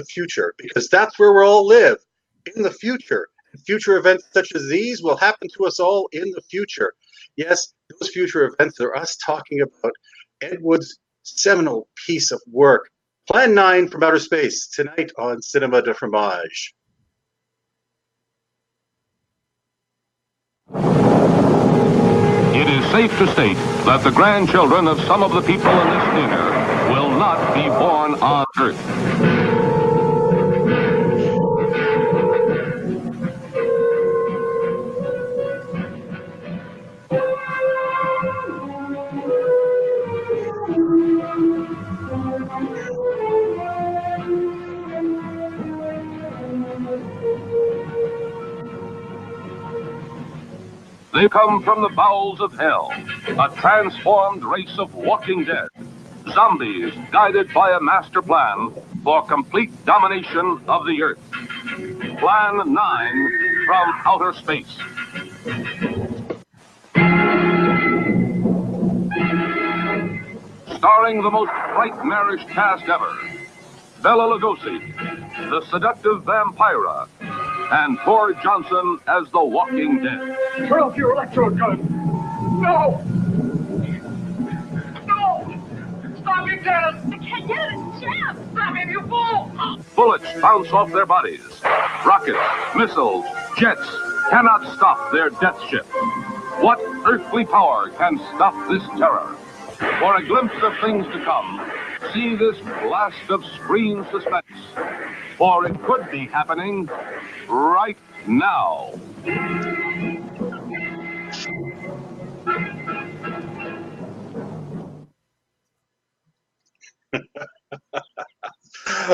future, because that's where we'll all live, in the future. And future events such as these will happen to us all in the future. Yes, those future events are us talking about Ed Wood's seminal piece of work, Plan 9 from Outer Space, tonight on Cinema de Fromage. It is safe to state that the grandchildren of some of the people in this theater will not be born on Earth. They come from the bowels of hell, a transformed race of walking dead, zombies guided by a master plan for complete domination of the Earth. Plan 9 from Outer Space. Starring the most nightmarish cast ever, Bela Lugosi, the seductive Vampira, and Thor Johnson as the Walking Dead. Turn off your electrode gun! No! No! Stop me, Dennis! I can't get it, it's jammed! Stop him, you fool! Bullets bounce off their bodies. Rockets, missiles, jets cannot stop their death ship. What earthly power can stop this terror? For a glimpse of things to come, see this blast of screen suspense. For it could be happening right now.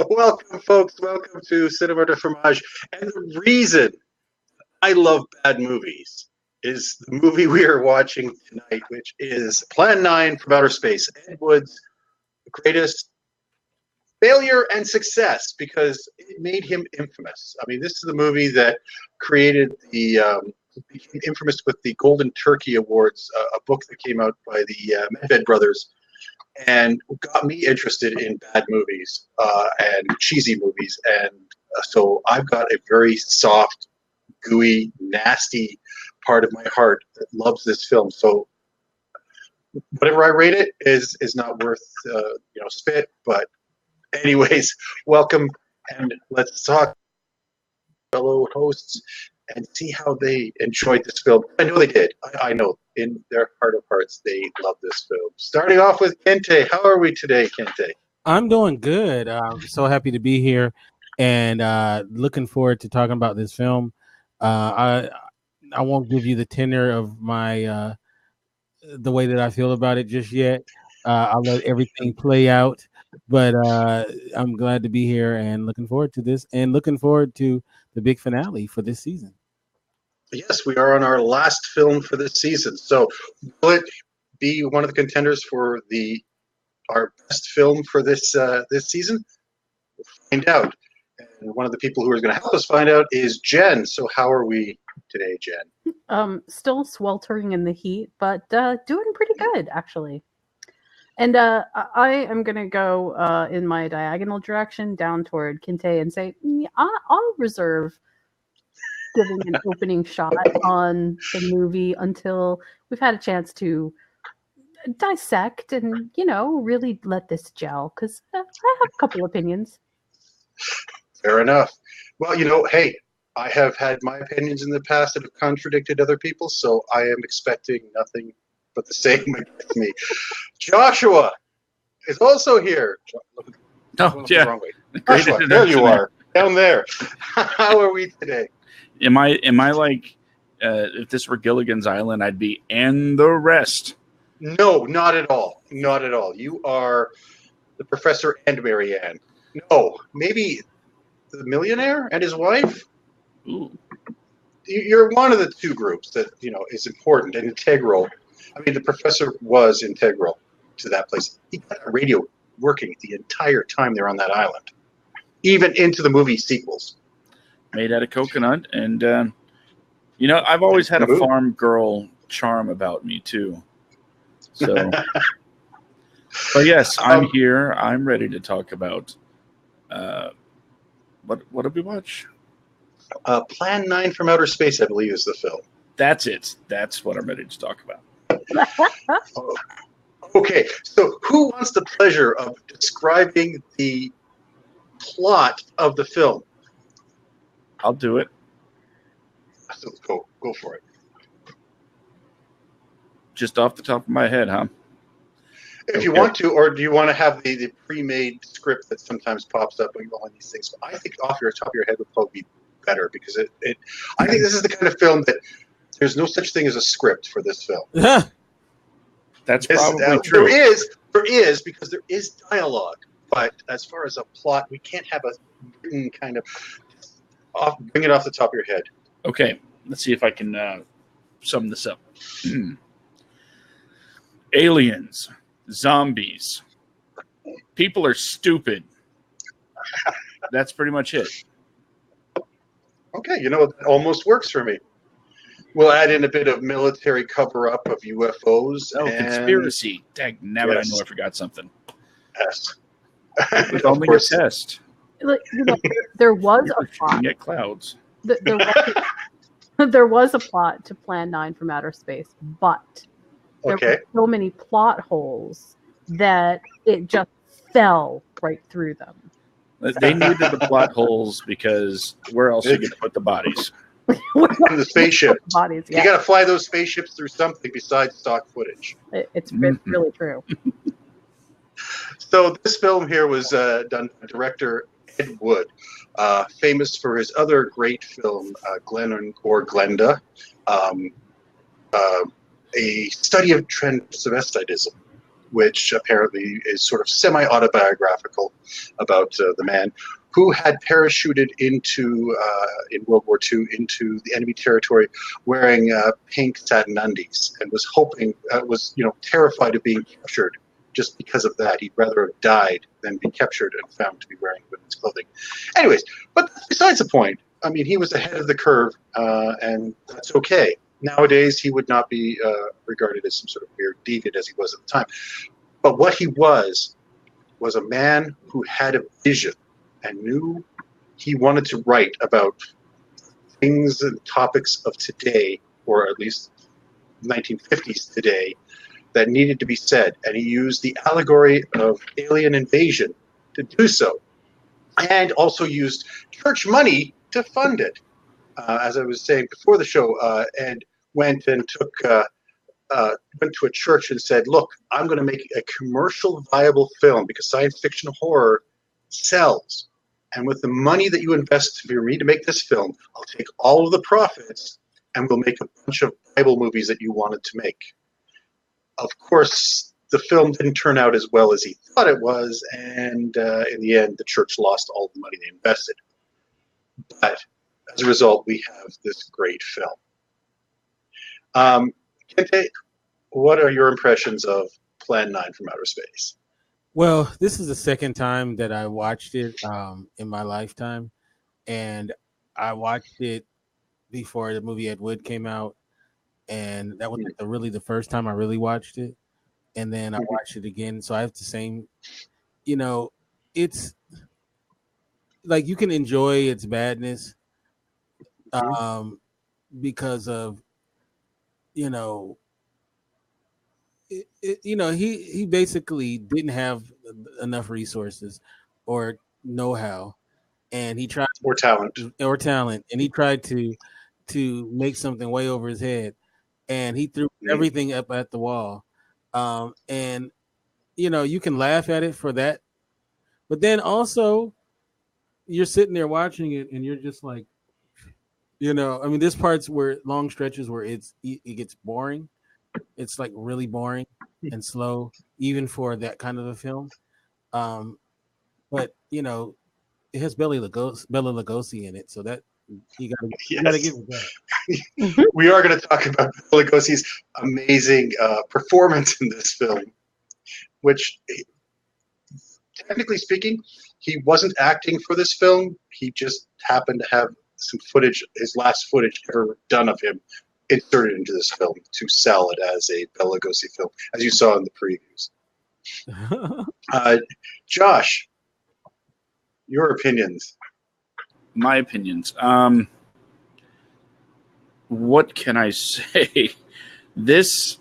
Welcome, folks. Welcome to Cinema de Fromage. And the reason I love bad movies is the movie we are watching tonight, which is Plan 9 from Outer Space. Ed Wood's greatest failure and success, because it made him infamous. I mean, this is the movie that created became infamous with the Golden Turkey Awards, a book that came out by the Medved brothers, and got me interested in bad movies and cheesy movies. And so I've got a very soft, gooey, nasty part of my heart that loves this film. So whatever I rate it is not worth spit. But anyways, welcome, and let's talk fellow hosts and see how they enjoyed this film. I know they did. I know in their heart of hearts they love this film. Starting off with Kente. How are we today, Kente? I'm doing good. I'm so happy to be here, and looking forward to talking about this film. I won't give you the tenor of my the way that I feel about it just yet. I'll let everything play out, but I'm glad to be here and looking forward to this, and looking forward to the big finale for this season. Yes, we are on our last film for this season. So will it be one of the contenders for our best film for this season? We'll find out. And one of the people who is going to help us find out is Jen. So how are we today, Jen? Still sweltering in the heat, but doing pretty good, actually. And I am going to go in my diagonal direction down toward Kinte and say, I'll reserve giving an opening shot on the movie until we've had a chance to dissect and, really let this gel, because I have a couple opinions. Fair enough. Well, hey, I have had my opinions in the past that have contradicted other people, so I am expecting nothing but the same against me. Joshua is also here. Oh, yeah. Wrong way. Great luck. There you are, down there. How are we today? Am I like, if this were Gilligan's Island, I'd be and the rest? No, not at all. Not at all. You are the Professor and Marianne. No, maybe the millionaire and his wife. Ooh. You're one of the two groups that is important and integral. I mean, the professor was integral to that place. He got a radio working the entire time they're on that island, even into the movie sequels. Made out of coconut, and I've always had a farm girl charm about me too. So, but yes, I'm here. I'm ready to talk about What did we watch? Plan 9 from Outer Space, I believe, is the film. That's it. That's what I'm ready to talk about. Oh, okay, so who wants the pleasure of describing the plot of the film? I'll do it. So go for it. Just off the top of my head, huh? If you want to, or do you want to have the pre-made script that sometimes pops up on these things? I think off your top of your head would probably be better, because I think this is the kind of film that there's no such thing as a script for this film. That's probably true. There is, because there is dialogue, but as far as a plot, we can't have a written kind of bring it off the top of your head. Okay, let's see if I can sum this up. Aliens, zombies, people are stupid. That's pretty much it. Okay, that almost works for me. We'll add in a bit of military cover-up of UFOs. Oh, and conspiracy. Dang, now I Yes. know I forgot something. Yes. It was Of only a course. test. There was a You're plot. shooting at clouds. There was a plot to Plan 9 from Outer Space, but there Okay. were so many plot holes that it just fell right through them. They needed the plot holes because where else are you going to put the bodies? On the spaceship. Bodies, You yeah. got to fly those spaceships through something besides stock footage. It's really true. So this film here was done by director Ed Wood, famous for his other great film, Glenn or Glenda, a study of transvestitism, which apparently is sort of semi-autobiographical about the man who had parachuted into in World War II into the enemy territory wearing pink satin undies, and was hoping was terrified of being captured. Just because of that, he'd rather have died than be captured and found to be wearing women's clothing. Anyways, but besides the point, I mean, he was ahead of the curve, and that's okay. Nowadays, he would not be regarded as some sort of weird deviant as he was at the time. But what he was a man who had a vision and knew he wanted to write about things and topics of today, or at least 1950s today, that needed to be said. And he used the allegory of alien invasion to do so, and also used church money to fund it. As I was saying before the show, Ed went and went to a church and said, look, I'm going to make a commercial viable film because science fiction horror sells. And with the money that you invest for me to make this film, I'll take all of the profits and we'll make a bunch of Bible movies that you wanted to make. Of course, the film didn't turn out as well as he thought it was, and in the end, the church lost all the money they invested. But as a result, we have this great film. Kente, what are your impressions of Plan 9 from Outer Space? Well, this is the second time that I watched it in my lifetime, and I watched it before the movie Ed Wood came out, and that was really the first time I really watched it. And then I watched it again, so I have the same. It's like you can enjoy its badness, because of he basically didn't have enough resources or know-how, and he tried or talent, and he tried to make something way over his head, and he threw everything up at the wall. And you can laugh at it for that, but then also you're sitting there watching it and you're just like, I mean, there's parts where long stretches where it gets boring. It's like really boring and slow, even for that kind of a film. But it has Bela Lugosi in it, so that you gotta give it that. We are going to talk about Bela Lugosi's amazing performance in this film, which, technically speaking, he wasn't acting for this film. He just happened to have some footage, his last footage ever done of him, inserted into this film to sell it as a Bela Lugosi film, as you saw in the previews. Josh, your opinions. my opinions. What can I say? This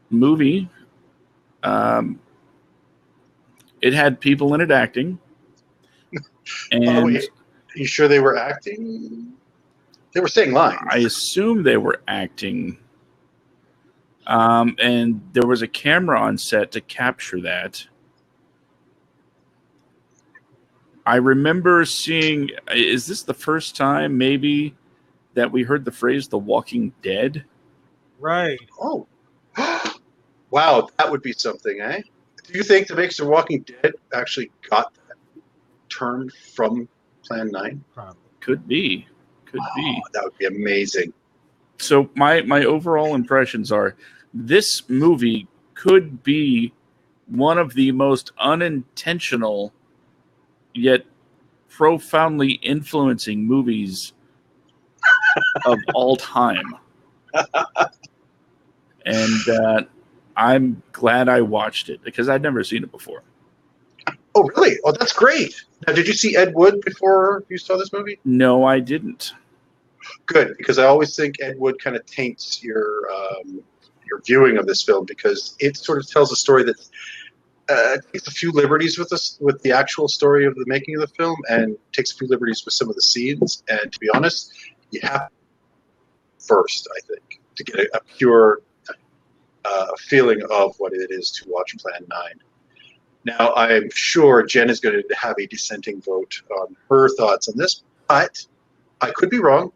movie, it had people in it acting, and Wait, are you sure they were acting? They were saying lines. I assume they were acting. And there was a camera on set to capture that. I remember seeing, is this the first time maybe that we heard the phrase "The Walking Dead"? Right. Oh, wow, that would be something, eh? Do you think the makers of Walking Dead actually got that term from Plan 9? Probably. Could be. That would be amazing. So my overall impressions are this movie could be one of the most unintentional yet profoundly influencing movies of all time. And I'm glad I watched it because I'd never seen it before. Oh, really? Oh, that's great. Now, did you see Ed Wood before you saw this movie? No, I didn't. Good, because I always think Ed Wood kind of taints your viewing of this film because it sort of tells a story that takes a few liberties with the actual story of the making of the film, and takes a few liberties with some of the scenes. And to be honest, you have first, I think, to get a pure feeling of what it is to watch Plan 9. Now, I'm sure Jen is going to have a dissenting vote on her thoughts on this, but I could be wrong.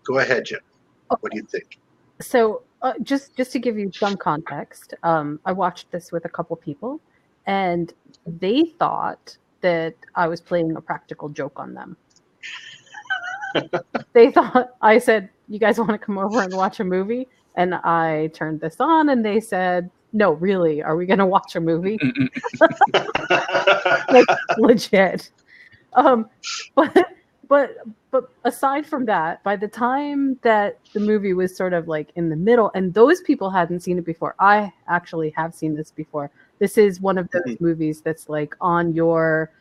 Go ahead, Jen. What do you think? So just to give you some context, I watched this with a couple people, and they thought that I was playing a practical joke on them. They thought I said, "You guys want to come over and watch a movie?" And I turned this on, and they said, "No, really, are we going to watch a movie?" Like, legit. But aside from that, by the time that the movie was sort of like in the middle, and those people hadn't seen it before, I actually have seen this before. This is one of those movies that's like on your,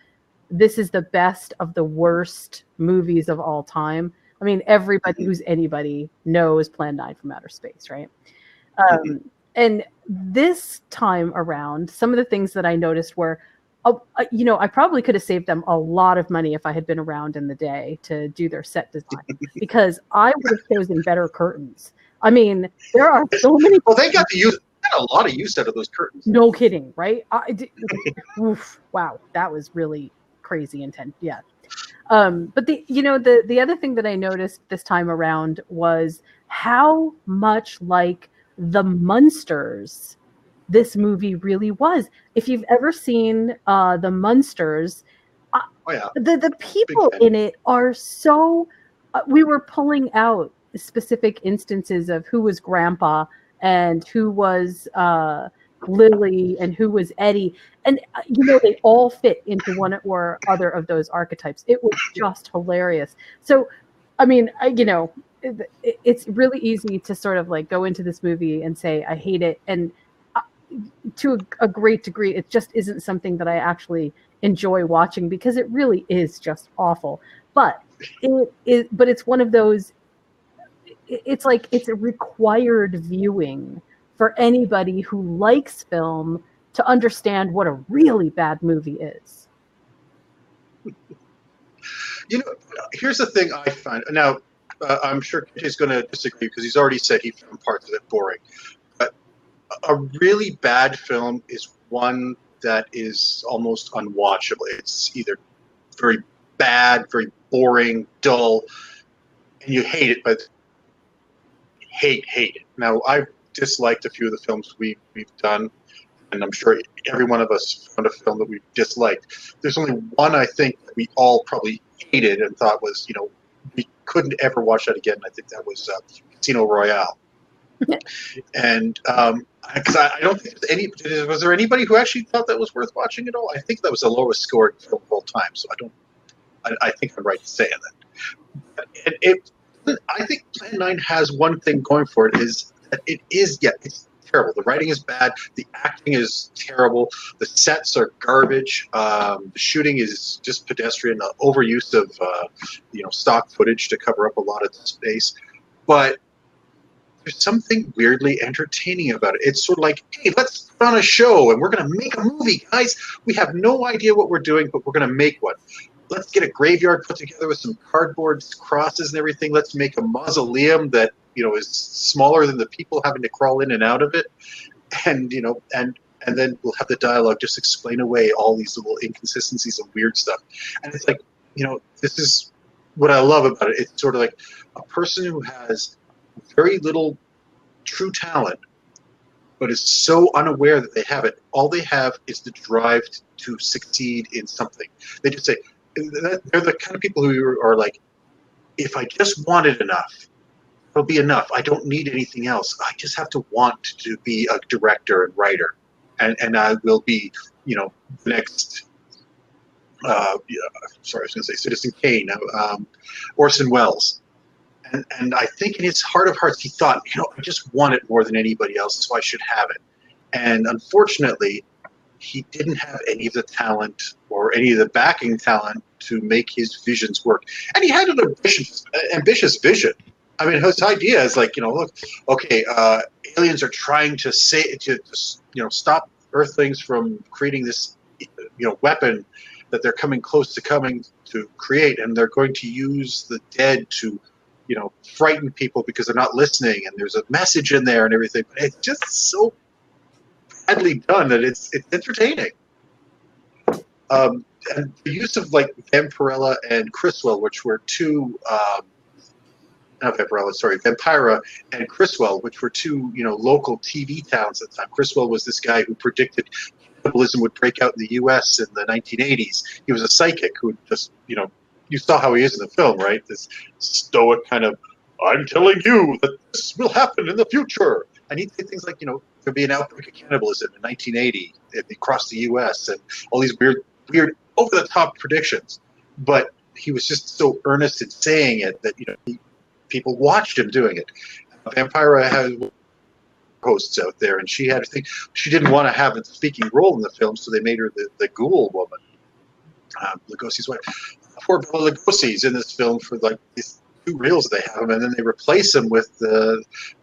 this is the best of the worst movies of all time. I mean, everybody who's anybody knows Plan 9 from Outer Space, right? And this time around, some of the things that I noticed were, I probably could have saved them a lot of money if I had been around in the day to do their set design, because I would have chosen better curtains. I mean, there are so many. Well, they got a lot of use out of those curtains. No kidding, right? Oof, wow, that was really crazy intense. Yeah. But the other thing that I noticed this time around was how much like the Munsters this movie really was. If you've ever seen the Munsters, the people in it are so. We were pulling out specific instances of who was Grandpa and who was Lily and who was Eddie, and they all fit into one or other of those archetypes. It was just hilarious. So, I mean, it's really easy to sort of like go into this movie and say I hate it, and to a great degree, it just isn't something that I actually enjoy watching because it really is just awful. But it's one of those. It's like it's a required viewing for anybody who likes film to understand what a really bad movie is. Here's the thing I find. Now, I'm sure he's going to disagree because he's already said he found parts of it boring. But a really bad film is one that is almost unwatchable. It's either very bad, very boring, dull, and you hate it, but hate it. Now, I've disliked a few of the films we've done, and I'm sure every one of us found a film that we disliked. There's only one I think that we all probably hated and thought was, we couldn't ever watch that again. I think that was Casino Royale. And because I don't think was there anybody who actually thought that was worth watching at all? I think that was the lowest scored film of all time. So I think I'm right to say that. I think Plan 9 has one thing going for it, is that it's terrible. The writing is bad. The acting is terrible. The sets are garbage. The shooting is just pedestrian. Overuse of stock footage to cover up a lot of the space. But there's something weirdly entertaining about it. It's sort of like, hey, let's put on a show and we're going to make a movie, guys. We have no idea what we're doing, but we're going to make one. Let's get a graveyard put together with some cardboard crosses and everything. Let's make a mausoleum that is smaller than the people having to crawl in and out of it, and then we'll have the dialogue just explain away all these little inconsistencies and weird stuff. And it's like, this is what I love about it. It's sort of like a person who has very little true talent, but is so unaware that they have it. All they have is the drive to succeed in something. They just say, they're the kind of people who are like, if I just want it enough, it'll be enough. I don't need anything else. I just have to want to be a director and writer, and I will be, the next. Sorry, I was going to say Citizen Kane, Orson Welles, and I think in his heart of hearts he thought, I just want it more than anybody else, so I should have it. And unfortunately, he didn't have any of the talent or any of the backing talent to make his visions work. And he had an ambitious vision. I mean, his idea is like, look, okay, aliens are trying to stop Earthlings from creating this, weapon that they're coming to create, and they're going to use the dead to, frighten people because they're not listening, and there's a message in there and everything. But it's just so badly done that it's entertaining. And the use of like Vampirella and Criswell, which were two, not Vampirella, sorry, Vampira and Criswell, which were two, local TV towns at the time. Criswell was this guy who predicted cannibalism would break out in the U.S. in the 1980s. He was a psychic who just, you saw how he is in the film, right? This stoic kind of, I'm telling you that this will happen in the future. And he'd say things like, there'd be an outbreak of cannibalism in 1980 across the U.S. and all these weird, over-the-top predictions. But he was just so earnest in saying it that, people watched him doing it. Vampira had hosts out there, and she didn't want to have a speaking role in the film, so they made her the ghoul woman, Lugosi's wife. Poor Bela Lugosi's in this film for like these 2 reels they have him, and then they replace him with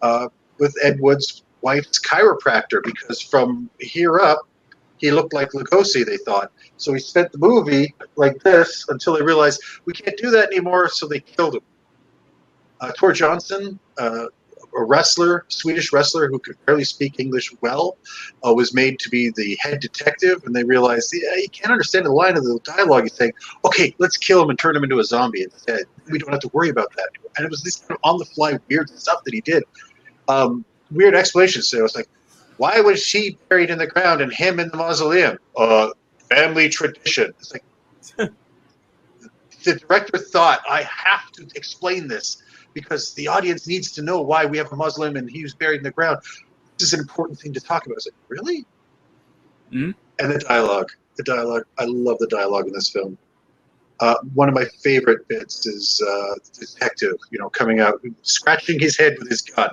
Ed Wood's wife's chiropractor, because from here up he looked like Lugosi, they thought. So he spent the movie like this until they realized we can't do that anymore, so they killed him. Tor Johnson, a Swedish wrestler who could barely speak English well, was made to be the head detective, and they realized, he can't understand the line of the dialogue. He's saying, okay, let's kill him and turn him into a zombie instead. We don't have to worry about that. And it was this kind of on-the-fly weird stuff that he did. Weird explanations. So it was like, why was she buried in the ground and him in the mausoleum? Family tradition. It's like, the director thought, I have to explain this, because the audience needs to know why we have a Muslim and he was buried in the ground. This is an important thing to talk about. I was like, really? Mm-hmm. And the dialogue. I love the dialogue in this film. One of my favorite bits is the detective, coming out, scratching his head with his gun,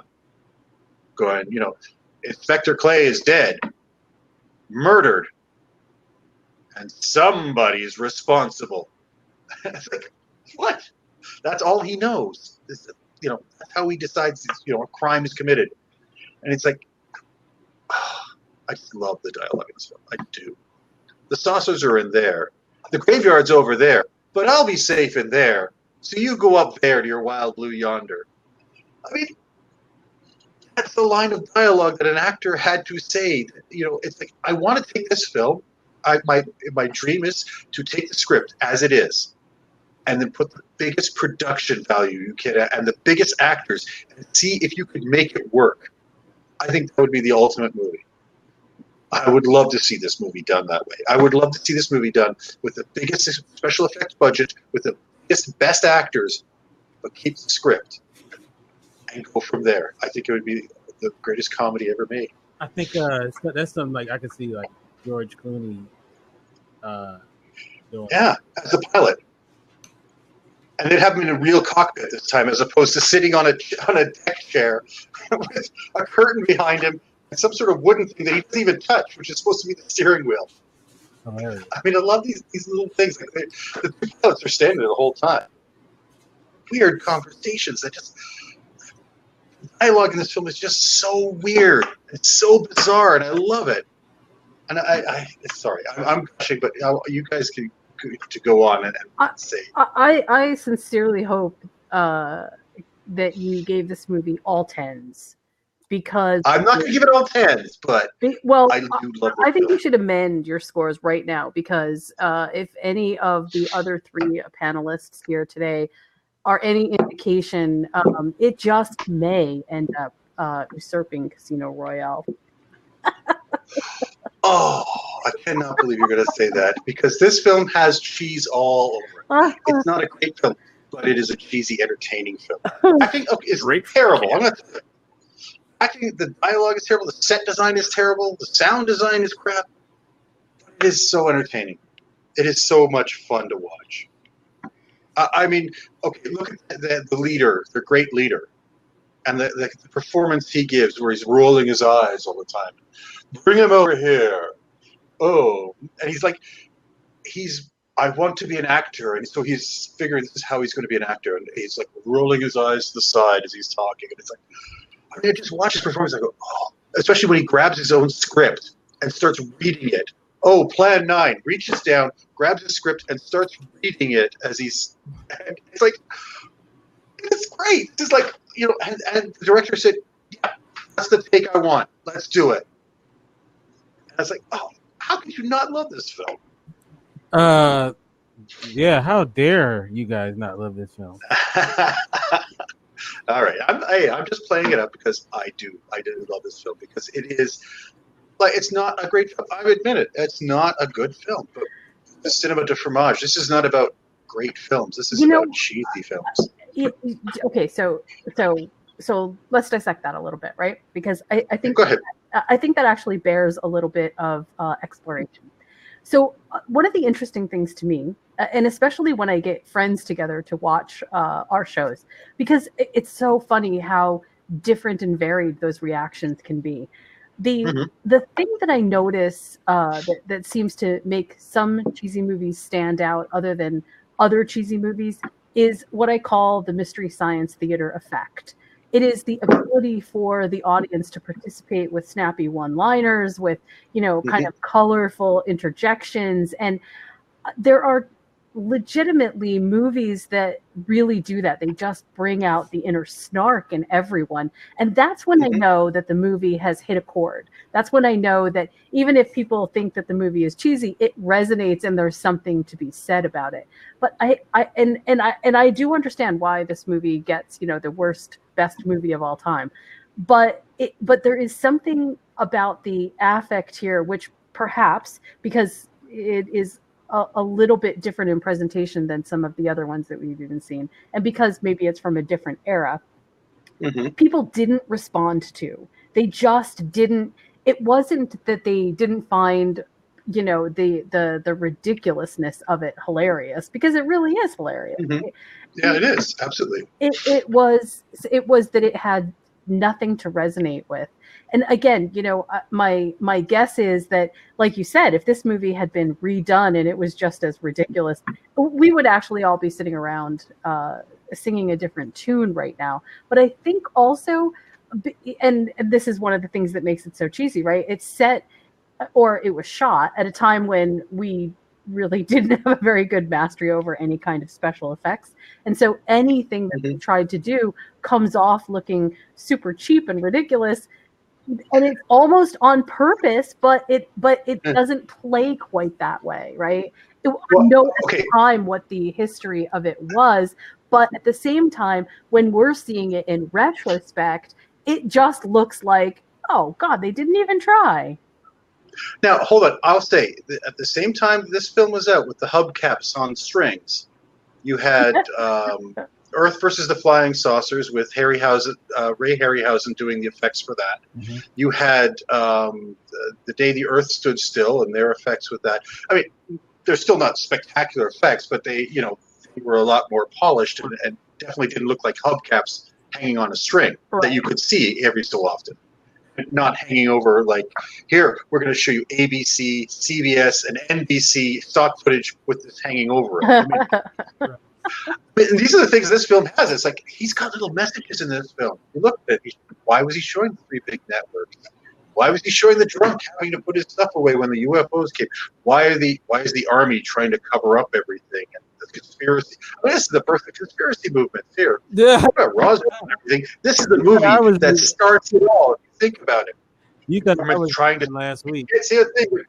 going, Inspector Clay is dead, murdered, and somebody's responsible. It's like, what? That's all he knows. That's how he decides, a crime is committed. And it's like, I just love the dialogue in this film. I do. The saucers are in there. The graveyard's over there. But I'll be safe in there. So you go up there to your wild blue yonder. I mean, that's the line of dialogue that an actor had to say. It's like, I want to take this film. My dream is to take the script as it is, and then put the biggest production value you can and the biggest actors, and see if you could make it work. I think that would be the ultimate movie. I would love to see this movie done that way. I would love to see this movie done with the biggest special effects budget, with the best actors, but keep the script and go from there. I think it would be the greatest comedy ever made. I think that's something like I could see like George Clooney doing. Yeah, as a pilot. And they'd have him in a real cockpit this time, as opposed to sitting on a deck chair with a curtain behind him, and some sort of wooden thing that he doesn't even touch, which is supposed to be the steering wheel. Hilarious. I mean, I love these little things. Like the two pilots are standing there the whole time. Weird conversations. Dialogue in this film is just so weird. It's so bizarre, and I love it. And sorry, I'm gushing, but you guys can to go on and say. I sincerely hope that you gave this movie all tens, because I'm not going to give it all tens, but well, I do love it. I think you should amend your scores right now, because if any of the other three panelists here today are any indication, it just may end up usurping Casino Royale. Oh, I cannot believe you're going to say that, because this film has cheese all over it. It's not a great film, but it is a cheesy, entertaining film. Acting is terrible. I'm not. Acting, the dialogue is terrible. The set design is terrible. The sound design is crap. But it is so entertaining. It is so much fun to watch. I mean, okay, look at the leader, the great leader, and the performance he gives, where he's rolling his eyes all the time. Bring him over here. Oh, and he's like, I want to be an actor, and so he's figuring this is how he's going to be an actor, and he's like rolling his eyes to the side as he's talking, and it's like, I mean, I just watch his performance, I go, oh, especially when he grabs his own script and starts reading it. Oh, Plan 9, reaches down, grabs his script, and starts reading it as it's like, it's great. It's like, and the director said, yeah, that's the take I want. Let's do it. I was like, oh, how could you not love this film? Yeah, how dare you guys not love this film? All right, I'm just playing it up because I do love this film, because it is like, it's not a great film. I admit it, it's not a good film, but the Cinema de Fromage. This is not about great films. This is about cheesy films. Okay, so let's dissect that a little bit, right? Because I think Go ahead. I think that actually bears a little bit of exploration. So one of the interesting things to me, and especially when I get friends together to watch our shows, because it's so funny how different and varied those reactions can be. The thing that I notice that seems to make some cheesy movies stand out other than other cheesy movies is what I call the Mystery Science Theater effect. It is the ability for the audience to participate with snappy one-liners, with, kind of colorful interjections. And there are legitimately movies that really do that. They just bring out the inner snark in everyone. And that's when I know that the movie has hit a chord. That's when I know that even if people think that the movie is cheesy, it resonates and there's something to be said about it. But I do understand why this movie gets, the best movie of all time. But there is something about the affect here, which perhaps, because it is a little bit different in presentation than some of the other ones that we've even seen, and because maybe it's from a different era, people didn't respond to. They just didn't. It wasn't that they didn't find, the ridiculousness of it hilarious, because it really is hilarious. Yeah, it is, absolutely. It was that it had nothing to resonate with. And again, my guess is that, like you said, if this movie had been redone and it was just as ridiculous, we would actually all be sitting around singing a different tune right now. But I think also, and this is one of the things that makes it so cheesy, right? It's set, or it was shot at a time when we really didn't have a very good mastery over any kind of special effects. And so anything that they tried to do comes off looking super cheap and ridiculous. And it's almost on purpose, but it doesn't play quite that way, right? I know at the time what the history of it was, but at the same time, when we're seeing it in retrospect, it just looks like, oh God, they didn't even try. Now, hold on. I'll say, at the same time this film was out with the hubcaps on strings, you had Earth versus the Flying Saucers with Ray Harryhausen doing the effects for that. You had The Day the Earth Stood Still and their effects with that. I mean, they're still not spectacular effects, but they were a lot more polished and definitely didn't look like hubcaps hanging on a string that you could see every so often. not hanging over like, here, we're going to show you ABC, CBS, and NBC stock footage with this hanging over it. I mean, and these are the things this film has. It's like he's got little messages in this film. You look at it. Why was he showing the three big networks? Why was he showing the drunk having to put his stuff away when the UFOs came? Why is the army trying to cover up everything? And the conspiracy. I mean, this is the birth of conspiracy movements here. Yeah. Talk about Roswell and everything. This is the movie that starts it all. If you think about it. You thought I was trying to last week. I can't say a thing. It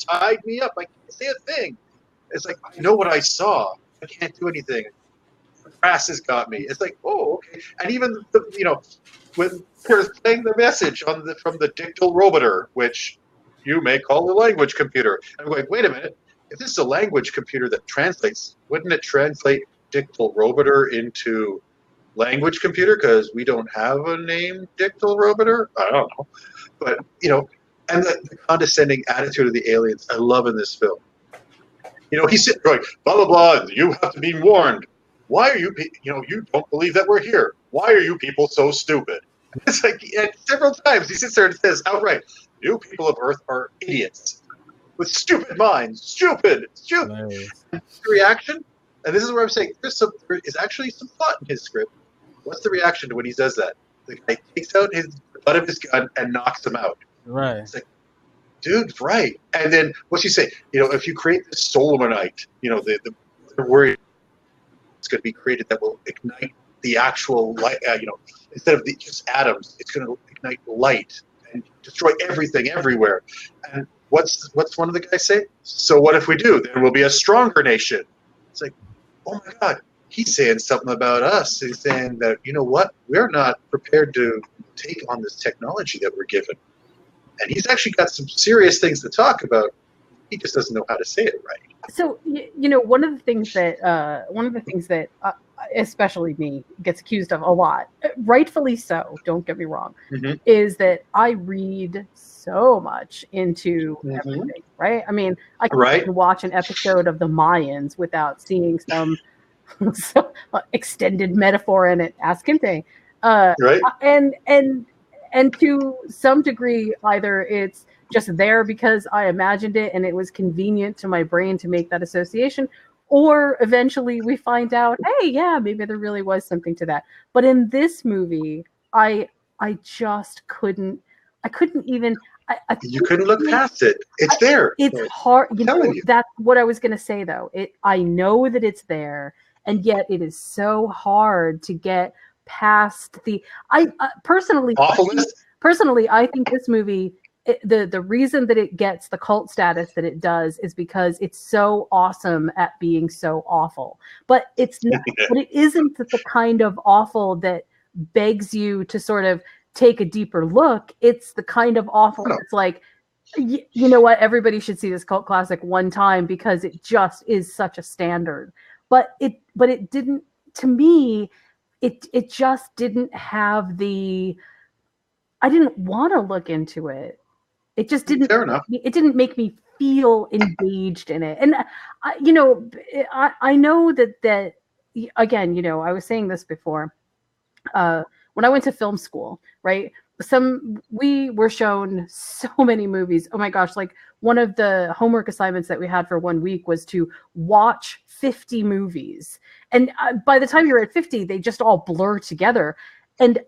tied me up. I can't say a thing. It's like, I know what I saw. I can't do anything. The grass has got me. It's like, oh, okay. And even when they're playing the message from the dictal roboter, which you may call the language computer. And I'm going, wait a minute. If this is a language computer that translates, wouldn't it translate dictal roboter into language computer? Because we don't have a name dictal roboter. I don't know. But, and the condescending attitude of the aliens, I love in this film. He's sitting going, blah, blah, blah, you have to be warned. Why are you don't believe that we're here. Why are you people so stupid? It's like, and several times he sits there and says outright, you people of Earth are idiots with stupid minds. Stupid. Nice. The reaction, and this is where I'm saying there is actually some thought in his script. What's the reaction to when he does that? The guy takes out the butt of his gun and knocks him out. Right. It's like, dude, right. And then what's he say? If you create this solomonite, the word it's going to be created that will ignite the actual light. Instead of just atoms, it's going to ignite light and destroy everything everywhere. And what's one of the guys say? So what if we do? Then we'll be a stronger nation. It's like, oh my God, he's saying something about us. He's saying that, you know what? We're not prepared to take on this technology that we're given. And he's actually got some serious things to talk about. He just doesn't know how to say it right. So one of the things that especially me gets accused of a lot, rightfully so. Don't get me wrong, is that I read so much into everything. Right? I mean, I can watch an episode of the Mayans without seeing some extended metaphor in it. Ask Kinte. Right. And to some degree, either it's just there because I imagined it and it was convenient to my brain to make that association, or eventually we find out, hey, yeah, maybe there really was something to that. But in this movie, I just couldn't. I couldn't even. You couldn't look past it. It's there. It's hard. That's what I was going to say, though. I know that it's there, and yet it is so hard to get past the. Personally, I think this movie. The reason that it gets the cult status that it does is because it's so awesome at being so awful. But it's not, but it isn't the kind of awful that begs you to sort of take a deeper look. It's the kind of awful that's like, you know what, everybody should see this cult classic one time because it just is such a standard. But it didn't, to me, it just didn't have the, I didn't want to look into it. It just didn't. Fair enough. It didn't make me feel engaged in it, and I know that again. I was saying this before. When I went to film school, right? We were shown so many movies. Oh my gosh! Like one of the homework assignments that we had for 1 week was to watch 50 movies, and by the time you're at 50, they just all blur together, and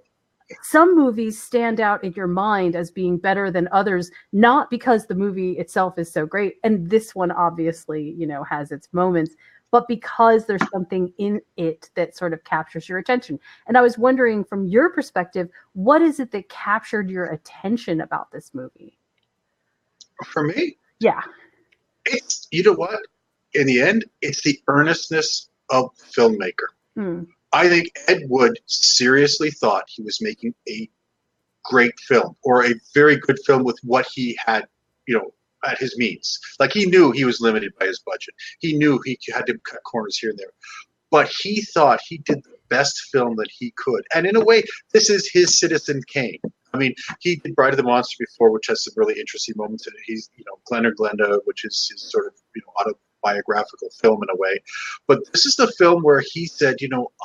some movies stand out in your mind as being better than others, not because the movie itself is so great. And this one obviously, has its moments, but because there's something in it that sort of captures your attention. And I was wondering from your perspective, what is it that captured your attention about this movie? For me? Yeah. It's, you know what? In the end, it's the earnestness of the filmmaker. I think Ed Wood seriously thought he was making a great film or a very good film with what he had, at his means. Like he knew he was limited by his budget. He knew he had to cut corners here and there. But he thought he did the best film that he could. And in a way, this is his Citizen Kane. I mean, he did Bride of the Monster before, which has some really interesting moments in it. He's, Glen or Glenda, which is his sort of, autobiographical film in a way. But this is the film where he said,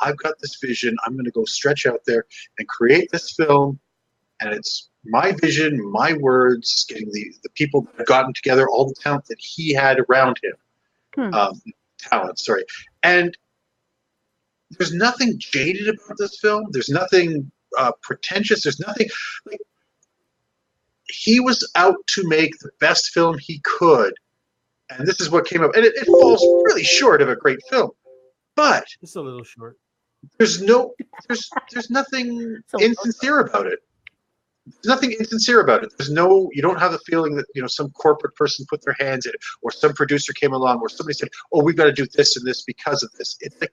I've got this vision. I'm going to go stretch out there and create this film. And it's my vision, my words, getting the people that had gotten together, all the talent that he had around him. Talent, sorry. And there's nothing jaded about this film. There's nothing pretentious. There's nothing like he was out to make the best film he could, and this is what came up. And it falls really short of a great film, but It's a little short. there's nothing insincere about it. There's nothing insincere about it. You don't have the feeling that some corporate person put their hands in it, or some producer came along, or somebody said, "Oh, we've got to do this and this because of this." It's like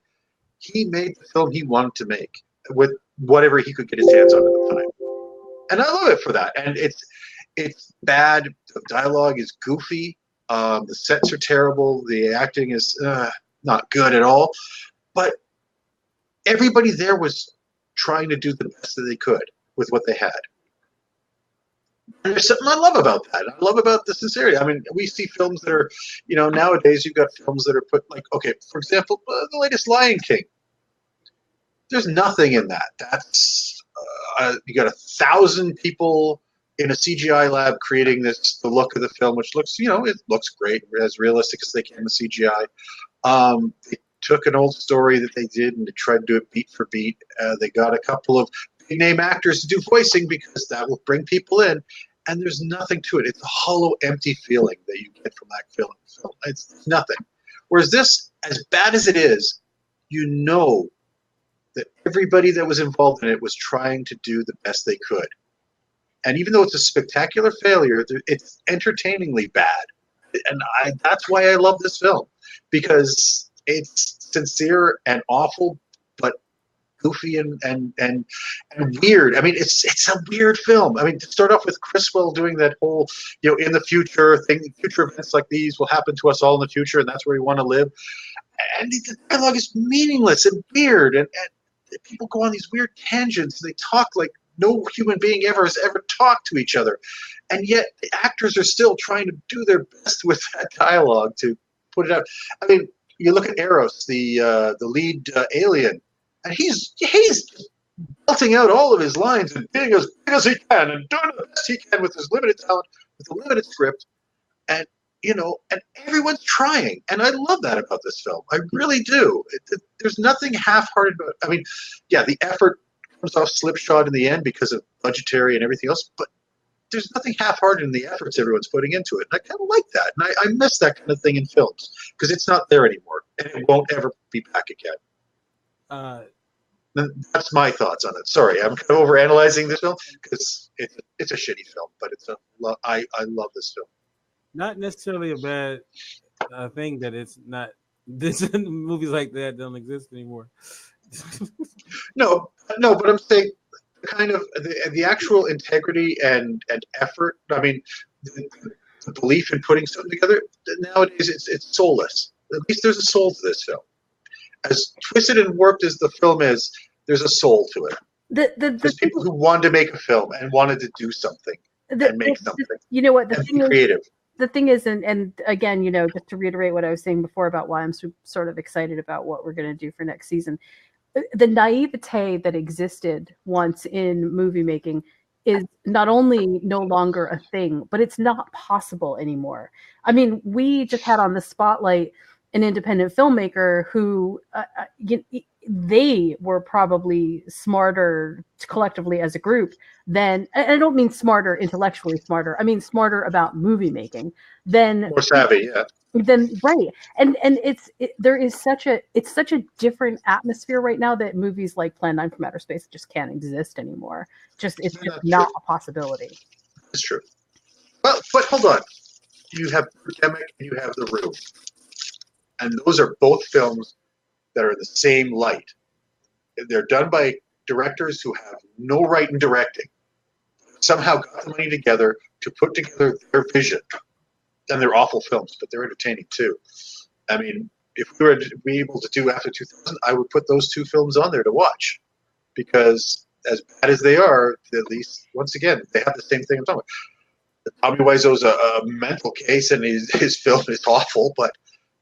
he made the film he wanted to make with whatever he could get his hands on at the time, and I love it for that. And it's bad. The dialogue is goofy. The sets are terrible. The acting is not good at all. But everybody there was trying to do the best that they could with what they had. And there's something I love about that. I love about the sincerity. I mean, we see films that are, nowadays you've got films that are put like, okay, for example, the latest Lion King. There's nothing in that. That's you got 1,000 people in a CGI lab creating the look of the film, which looks, it looks great, as realistic as they can with CGI. They took an old story that they did and they tried to do it beat for beat. They got a couple of big name actors to do voicing because that will bring people in, and there's nothing to it. It's a hollow, empty feeling that you get from that film. So it's nothing. Whereas this, as bad as it is, that everybody that was involved in it was trying to do the best they could. And even though it's a spectacular failure, it's entertainingly bad. And that's why I love this film, because it's sincere and awful, but goofy and weird. I mean, it's a weird film. I mean, to start off with Criswell doing that whole, in the future thing, future events like these will happen to us all in the future, and that's where we want to live. And the dialogue is meaningless and weird, and people go on these weird tangents. They talk like no human being ever has ever talked to each other, and yet the actors are still trying to do their best with that dialogue to put it out. I mean, you look at Eros, the lead alien, and he's belting out all of his lines and being as big as he can and doing the best he can with his limited talent, with a limited script, and and everyone's trying, and I love that about this film. I really do. There's nothing half-hearted about it. I mean, yeah, the effort comes off slipshod in the end because of budgetary and everything else, but there's nothing half-hearted in the efforts everyone's putting into it. And I kind of like that, and I miss that kind of thing in films because it's not there anymore, and it won't ever be back again. That's my thoughts on it. Sorry, I'm kind of overanalyzing this film because it's a shitty film, but I love this film. Not necessarily a bad thing that it's not. This movies like that don't exist anymore. No, but I'm saying kind of the actual integrity and effort. I mean, the belief in putting something together. Nowadays, it's soulless. At least there's a soul to this film. As twisted and warped as the film is, there's a soul to it. There's people who wanted to make a film and wanted to do something and make something. You know what? The thing is creative. The thing is, and again, just to reiterate what I was saying before about why I'm sort of excited about what we're going to do for next season, the naivete that existed once in movie making is not only no longer a thing, but it's not possible anymore. I mean, we just had on the spotlight an independent filmmaker who they were probably smarter collectively as a group than, and I don't mean smarter intellectually smarter, I mean smarter about movie making than more savvy, yeah. Then right, and it's such a different atmosphere right now that movies like Plan 9 from Outer Space just can't exist anymore. It's just not a possibility. It's true. Well, but hold on, you have Pandemic and you have The Room, and those are both films that are in the same light. They're done by directors who have no right in directing. Somehow got the money together to put together their vision. And they're awful films, but they're entertaining too. I mean, if we were to be able to do after 2000, I would put those two films on there to watch. Because as bad as they are, at least, once again, they have the same thing I'm talking about. Tommy Wiseau's a mental case, and his film is awful, but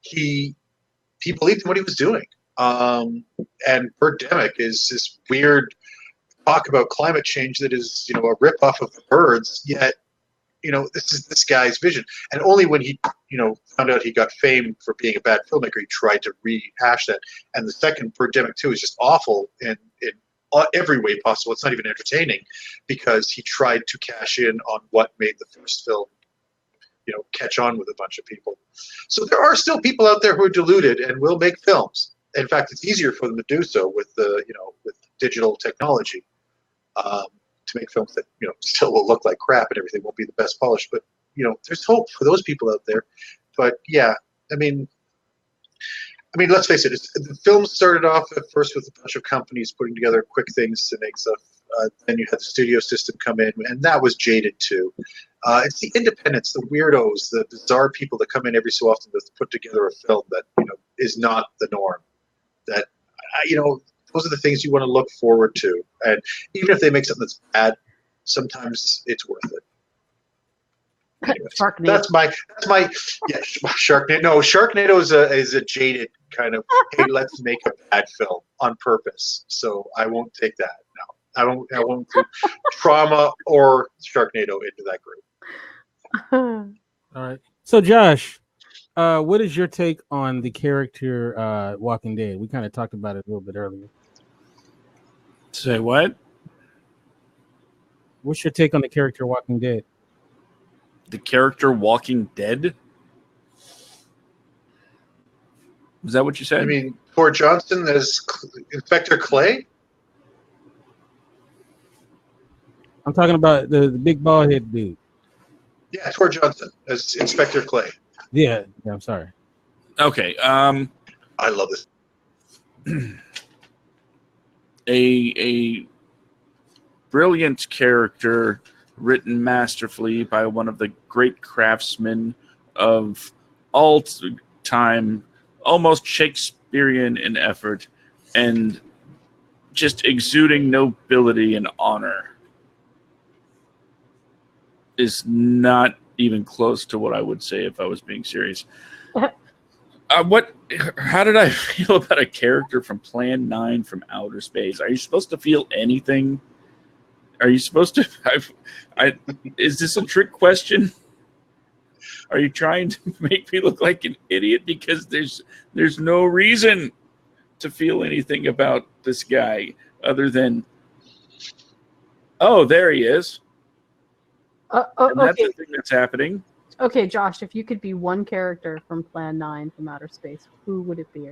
he believed in what he was doing. And Birdemic is this weird talk about climate change that is, a ripoff of the birds, yet, this is this guy's vision. And only when he, found out he got fame for being a bad filmmaker, he tried to rehash that. And the second Birdemic 2 is just awful in every way possible. It's not even entertaining because he tried to cash in on what made the first film, catch on with a bunch of people. So there are still people out there who are deluded and will make films. In fact, it's easier for them to do so with with digital technology. To make films that still will look like crap and everything won't be the best polished, but there's hope for those people out there. But yeah, I mean, let's face it. The film started off at first with a bunch of companies putting together quick things to make stuff. Then you had the studio system come in, and that was jaded too. It's the independents, the weirdos, the bizarre people that come in every so often to put together a film that is not the norm. That those are the things you want to look forward to. And even if they make something that's bad, sometimes it's worth it. Anyways, Sharknado. That's my Sharknado. No, Sharknado is a jaded kind of, hey, let's make a bad film on purpose. So I won't take that. No, I won't put Trauma or Sharknado into that group. All right. So Josh, what is your take on the character Walking Dead? We kind of talked about it a little bit earlier. Say what? What's your take on the character Walking Dead? The character Walking Dead? Is that what you said? I mean, Tor Johnson as Inspector Clay? I'm talking about the big bald head dude. Yeah, Tor Johnson as Inspector Clay. Yeah, I'm sorry. Okay. I love this. A brilliant character written masterfully by one of the great craftsmen of all time, almost Shakespearean in effort, and just exuding nobility and honor is not even close to what I would say if I was being serious. How did I feel about a character from Plan 9 from outer space? Are you supposed to feel anything? Are you supposed to? Is this a trick question? Are you trying to make me look like an idiot? Because there's no reason to feel anything about this guy other than, oh, there he is. And that's the thing that's happening. Okay, Josh, if you could be one character from Plan 9 from outer space, who would it be?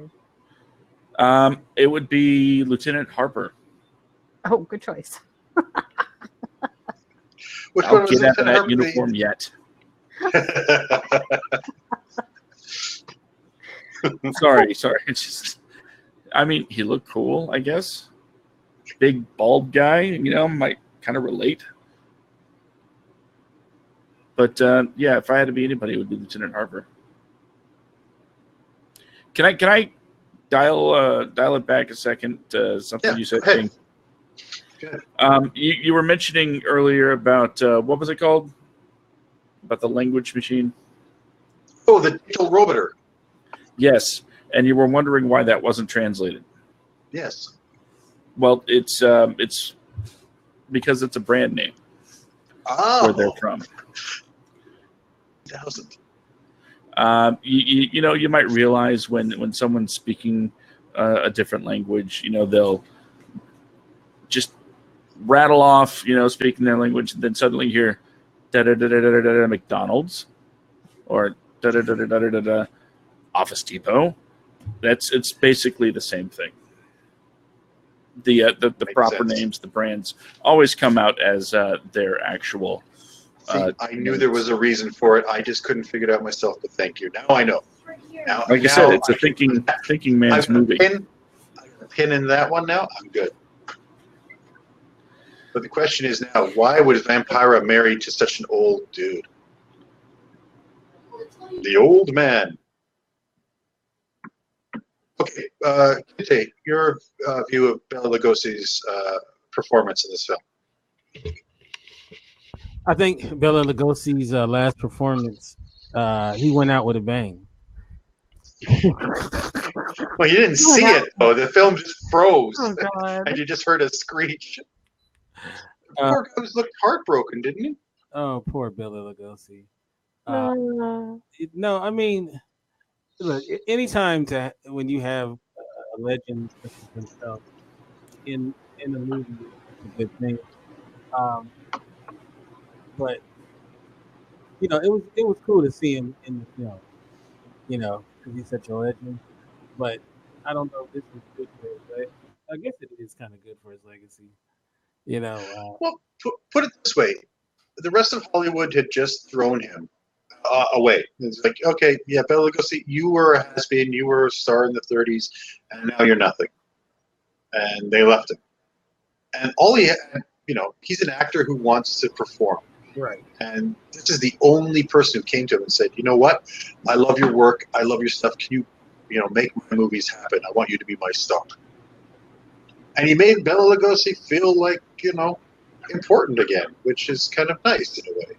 It would be Lieutenant Harper. Oh, good choice. Which I'll one was get out of Lieutenant that Harper? uniform yet. Sorry. It's just, I mean, he looked cool, I guess. Big, bald guy, might kind of relate. But yeah, if I had to be anybody, it would be Lieutenant Harper. Can I dial it back a second? Something you said. Hey. You were mentioning earlier about what was it called? About the language machine. Oh, the digital roboter. Yes, and you were wondering why that wasn't translated. Yes. Well, it's because it's a brand name. Oh. Where they're from. 1,000. You might realize when someone's speaking a different language, they'll just rattle off, speaking their language, and then suddenly you hear da da da da da da McDonald's or da da da da da da Office Depot. It's basically the same thing. The proper sense. names, the brands always come out as their actual. See, I knew there was a reason for it. I just couldn't figure it out myself. But thank you. Now I know. Like I said, it's a thinking man's movie. I got a pin in that one now. I'm good. But the question is now, why was Vampira married to such an old dude? The old man. Okay, Kite, your view of Bela Lugosi's performance in this film. I think Bela Lugosi's last performance, he went out with a bang. Well, you didn't see it, though. The film just froze. Oh, God. And you just heard a screech. Poor guy looked heartbroken, didn't he? Oh, poor Billy Lugosi. Uh, No, I mean, look, anytime when you have a legend such as himself in a movie, it's a good thing. Um, but it was cool to see him in the film. Because he's such a legend. But I don't know if this was good for his legacy. I guess it is kind of good for his legacy. You know, Well, put it this way: the rest of Hollywood had just thrown him away. It's like, okay, yeah, Bela Lugosi, you were a has-been, you were a star in the '30s, and now you're nothing. And they left him. And all he had, he's an actor who wants to perform. right. And this is the only person who came to him and said, you know what? I love your work. I love your stuff. Can you make my movies happen? I want you to be my star. And he made Bela Lugosi feel like, important again, which is kind of nice in a way.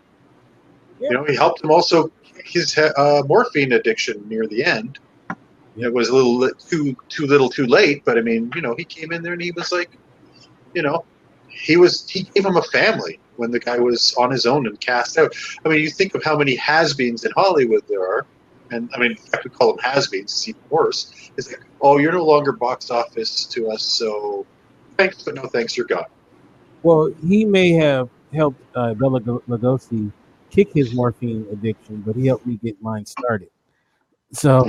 Yeah. He helped him also kick his morphine addiction near the end. Yeah. It was a little too little too late, but I mean, he came in there and he was like, he gave him a family when the guy was on his own and cast out. I mean, you think of how many has-beens in Hollywood there are, and I mean, in fact, we call them has-beens. It's even worse. It's like, oh, you're no longer box office to us, so thanks, but no thanks, you're gone. Well, he may have helped Bela Lugosi kick his morphine addiction, but he helped me get mine started. So,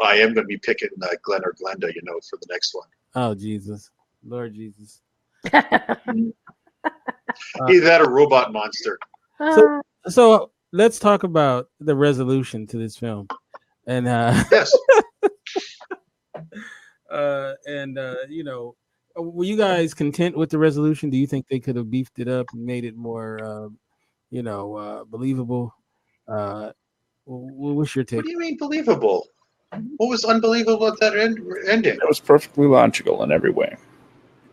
I am going to be picking Glenn or Glenda, for the next one. oh Jesus, Lord Jesus. Either that or Robot Monster. So let's talk about the resolution to this film, and yes, were you guys content with the resolution? Do you think they could have beefed it up and made it more, believable? What's your take? What do you mean believable? What was unbelievable about that ending? It was perfectly logical in every way.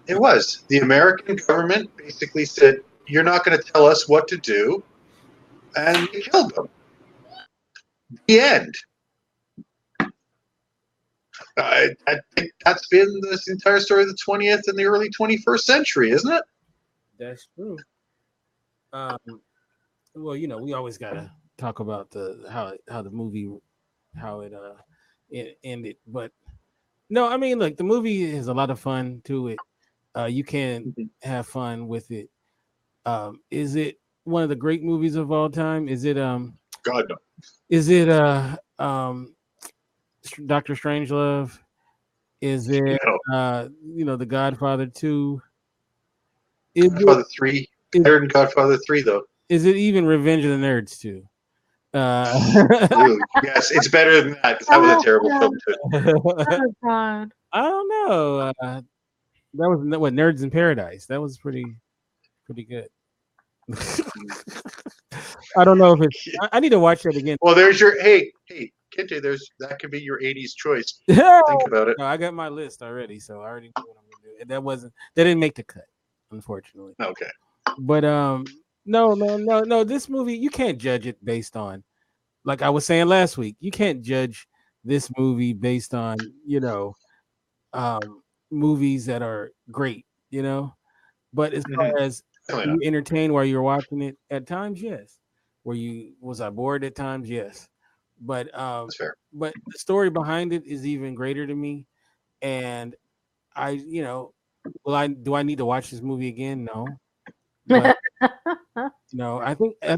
It was. The American government basically said, you're not going to tell us what to do, and we killed them. The end. I think that's been this entire story of the 20th and the early 21st century, isn't it? That's true. Well, we always gotta talk about how the movie it ended, but no, I mean, look, the movie is a lot of fun to it. You can have fun with it. Is it one of the great movies of all time? Is it God no. Is it Doctor Strangelove? Is it The Godfather 2? Godfather 3. Better than Godfather 3 though. Is it even Revenge of the Nerds 2? Yes, it's better than that because that was a terrible film too. Oh God. I don't know. That was what Nerds in Paradise. That was pretty good. I don't know if it's. I need to watch that again. Well, there's your hey Kente. That could be your '80s choice. Think about it. No, I got my list already, so I already know what I'm gonna do. And that didn't make the cut, unfortunately. Okay. But no. This movie, you can't judge it based on, like I was saying last week. You can't judge this movie based on movies that are great. But as far as you entertained while you're watching it, at times, yes. Was I bored at times? Yes. But That's fair. But the story behind it is even greater to me. And do I need to watch this movie again? No. But no, I think I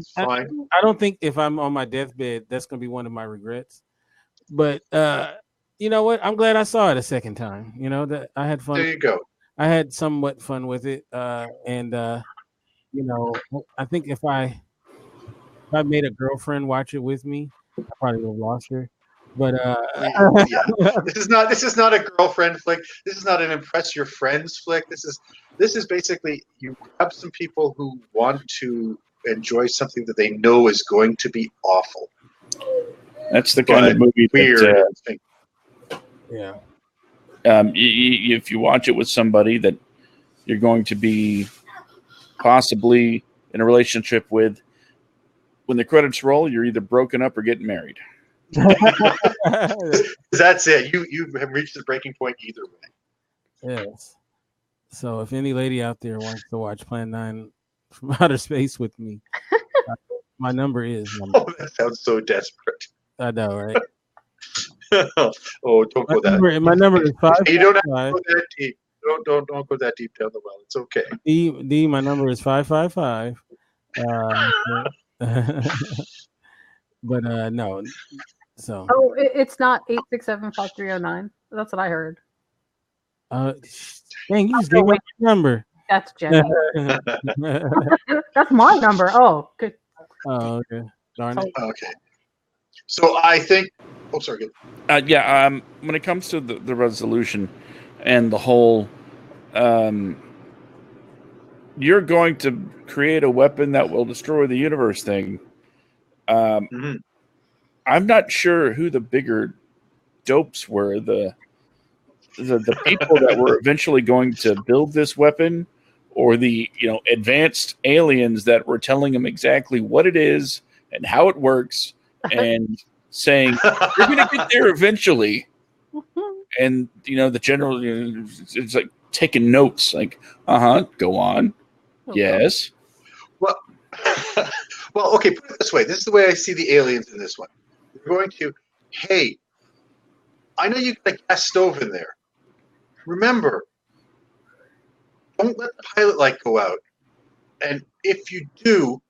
don't think if I'm on my deathbed, that's gonna be one of my regrets. But you know what? I'm glad I saw it a second time. That I had fun. There you go. I had somewhat fun with it. And I think if I made a girlfriend watch it with me, I probably would have lost her. But yeah. This is not a girlfriend flick. This is not an impress your friends flick. This is basically you grab some people who want to enjoy something that they know is going to be awful. That's the kind of movie weird. Yeah. If you watch it with somebody that you're going to be possibly in a relationship with, when the credits roll, you're either broken up or getting married. That's it. You have reached the breaking point either way. Yes. So if any lady out there wants to watch Plan 9 from outer space with me, my number is Oh, that sounds so desperate. I know, right? Oh, don't go that. My number is You don't have to 555. go that deep. Don't go that deep down the well. It's okay. D, my number is 555. But no. So Oh, it's not 867-5309. That's what I heard. dang, you just gave me my number. That's Jenny. That's my number. Oh, good. Oh, okay. Darn it. Okay. So I think. Oh, sorry. Good. When it comes to the resolution and the whole, you're going to create a weapon that will destroy the universe thing. I'm not sure who the bigger dopes were, the people that were eventually going to build this weapon, or the advanced aliens that were telling them exactly what it is and how it works and saying you're going to get there eventually. And the general, it's like taking notes, like, go on, yes. Well, well, okay. Put it this way. This is the way I see the aliens in this one. They're going to, hey, I know you got a gas stove in there. Remember, don't let the pilot light go out. And if you do,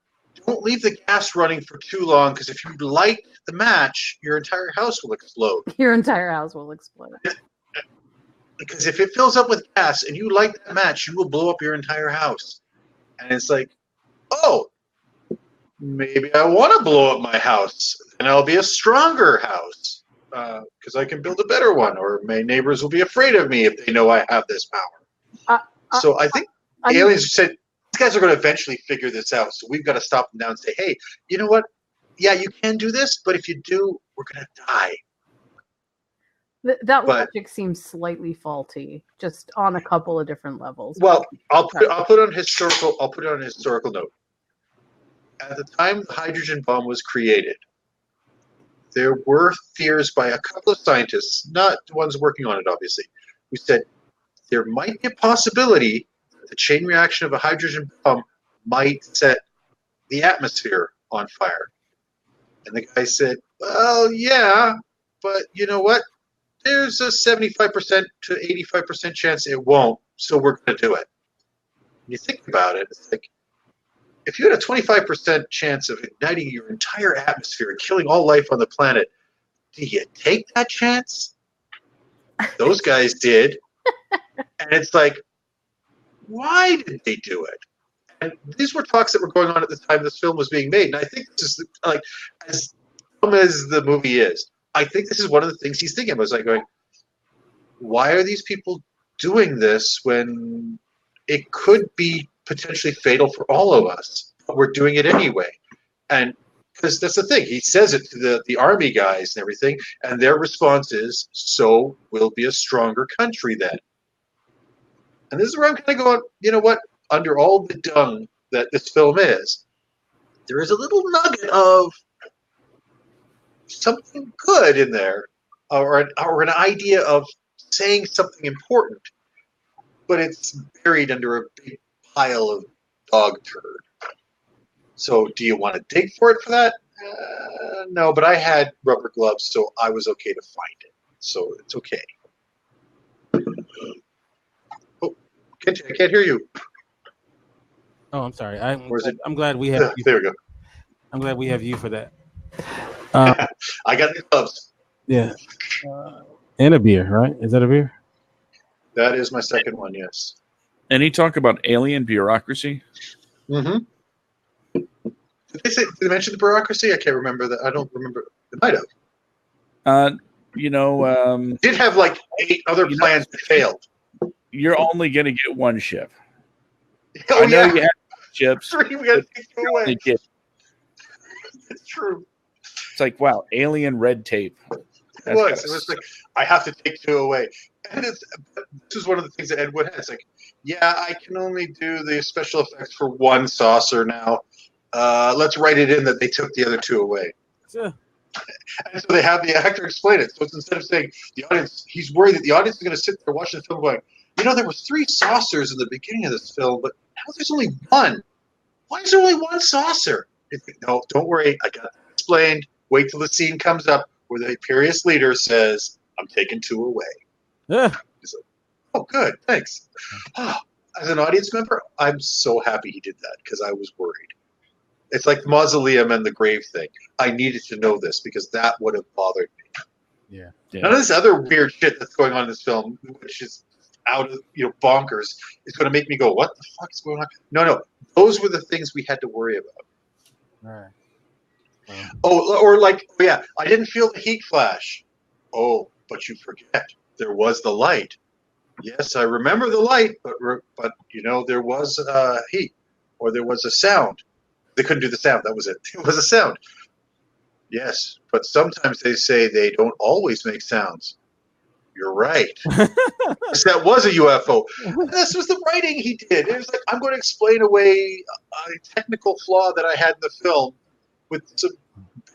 don't leave the gas running for too long, because if you light the match, your entire house will explode. Your entire house will explode. Because if it fills up with gas and you light that match, you will blow up your entire house. And it's like, oh, maybe I want to blow up my house, and I'll be a stronger house because I can build a better one, or my neighbors will be afraid of me if they know I have this power. So I think aliens said, these guys are going to eventually figure this out, so we've got to stop them down and say, hey, you know what? Yeah, you can do this, but if you do, we're going to die. That logic seems slightly faulty, just on a couple of different levels. Well, I'll put it on historical. I'll put it on a historical note. At the time the hydrogen bomb was created, there were fears by a couple of scientists, not the ones working on it, obviously, who said there might be a possibility that the chain reaction of a hydrogen bomb might set the atmosphere on fire. And the guy said, well, yeah, but you know what? There's a 75% to 85% chance it won't, so we're going to do it. When you think about it, it's like, if you had a 25% chance of igniting your entire atmosphere and killing all life on the planet, do you take that chance? Those guys did. And it's like, why did they do it? And these were talks that were going on at the time this film was being made. And I think this is like, as dumb as the movie is, I think this is one of the things he's thinking. I was like going, why are these people doing this when it could be potentially fatal for all of us? But we're doing it anyway. And because that's the thing. He says it to the army guys and everything, and their response is, so we'll be a stronger country then. And this is where I'm kind of going, you know what? Under all the dung that this film is, there is a little nugget of something good in there, or an idea of saying something important, but it's buried under a big pile of dog turd. So do you want to dig for it for that? No, but I had rubber gloves, so I was okay to find it. So it's okay. Oh, I can't hear you. Oh, I'm sorry. I'm glad we have you. There we go. I'm glad we have you for that. I got the gloves. Yeah. And a beer, right? Is that a beer? That is my second one, yes. Any talk about alien bureaucracy? Mm-hmm. Did they mention the bureaucracy? I can't remember that. I don't remember. They might have. Did have like 8 other plans that failed. You're only going to get one ship. Oh, I know yeah. you have ships. We got to take two away. It's true. It's like, wow, alien red tape. It was like, I have to take 2 away. And this is one of the things that Ed Wood has. Like, yeah, I can only do the special effects for 1 saucer now. Let's write it in that they took the other 2 away. Yeah. And so they have the actor explain it. So it's instead of saying the audience, he's worried that the audience is going to sit there watching the film going, there were 3 saucers in the beginning of this film, but now there's only one. Why is there only one saucer? No, don't worry. I got that explained. Wait till the scene comes up where the imperious leader says, I'm taking 2 away. He's like, oh, good. Thanks. As an audience member, I'm so happy he did that because I was worried. It's like the mausoleum and the grave thing. I needed to know this because that would have bothered me. Yeah. None of this other weird shit that's going on in this film, which is out of bonkers, is going to make me go, what the fuck is going on? No. Those were the things we had to worry about. All right. I didn't feel the heat flash. Oh, but you forget. There was the light. Yes, I remember the light, but there was heat, or there was a sound. They couldn't do the sound. That was it. It was a sound. Yes, but sometimes they say they don't always make sounds. You're right. Yes, that was a UFO. This was the writing he did. It was like, I'm going to explain away a technical flaw that I had in the film with some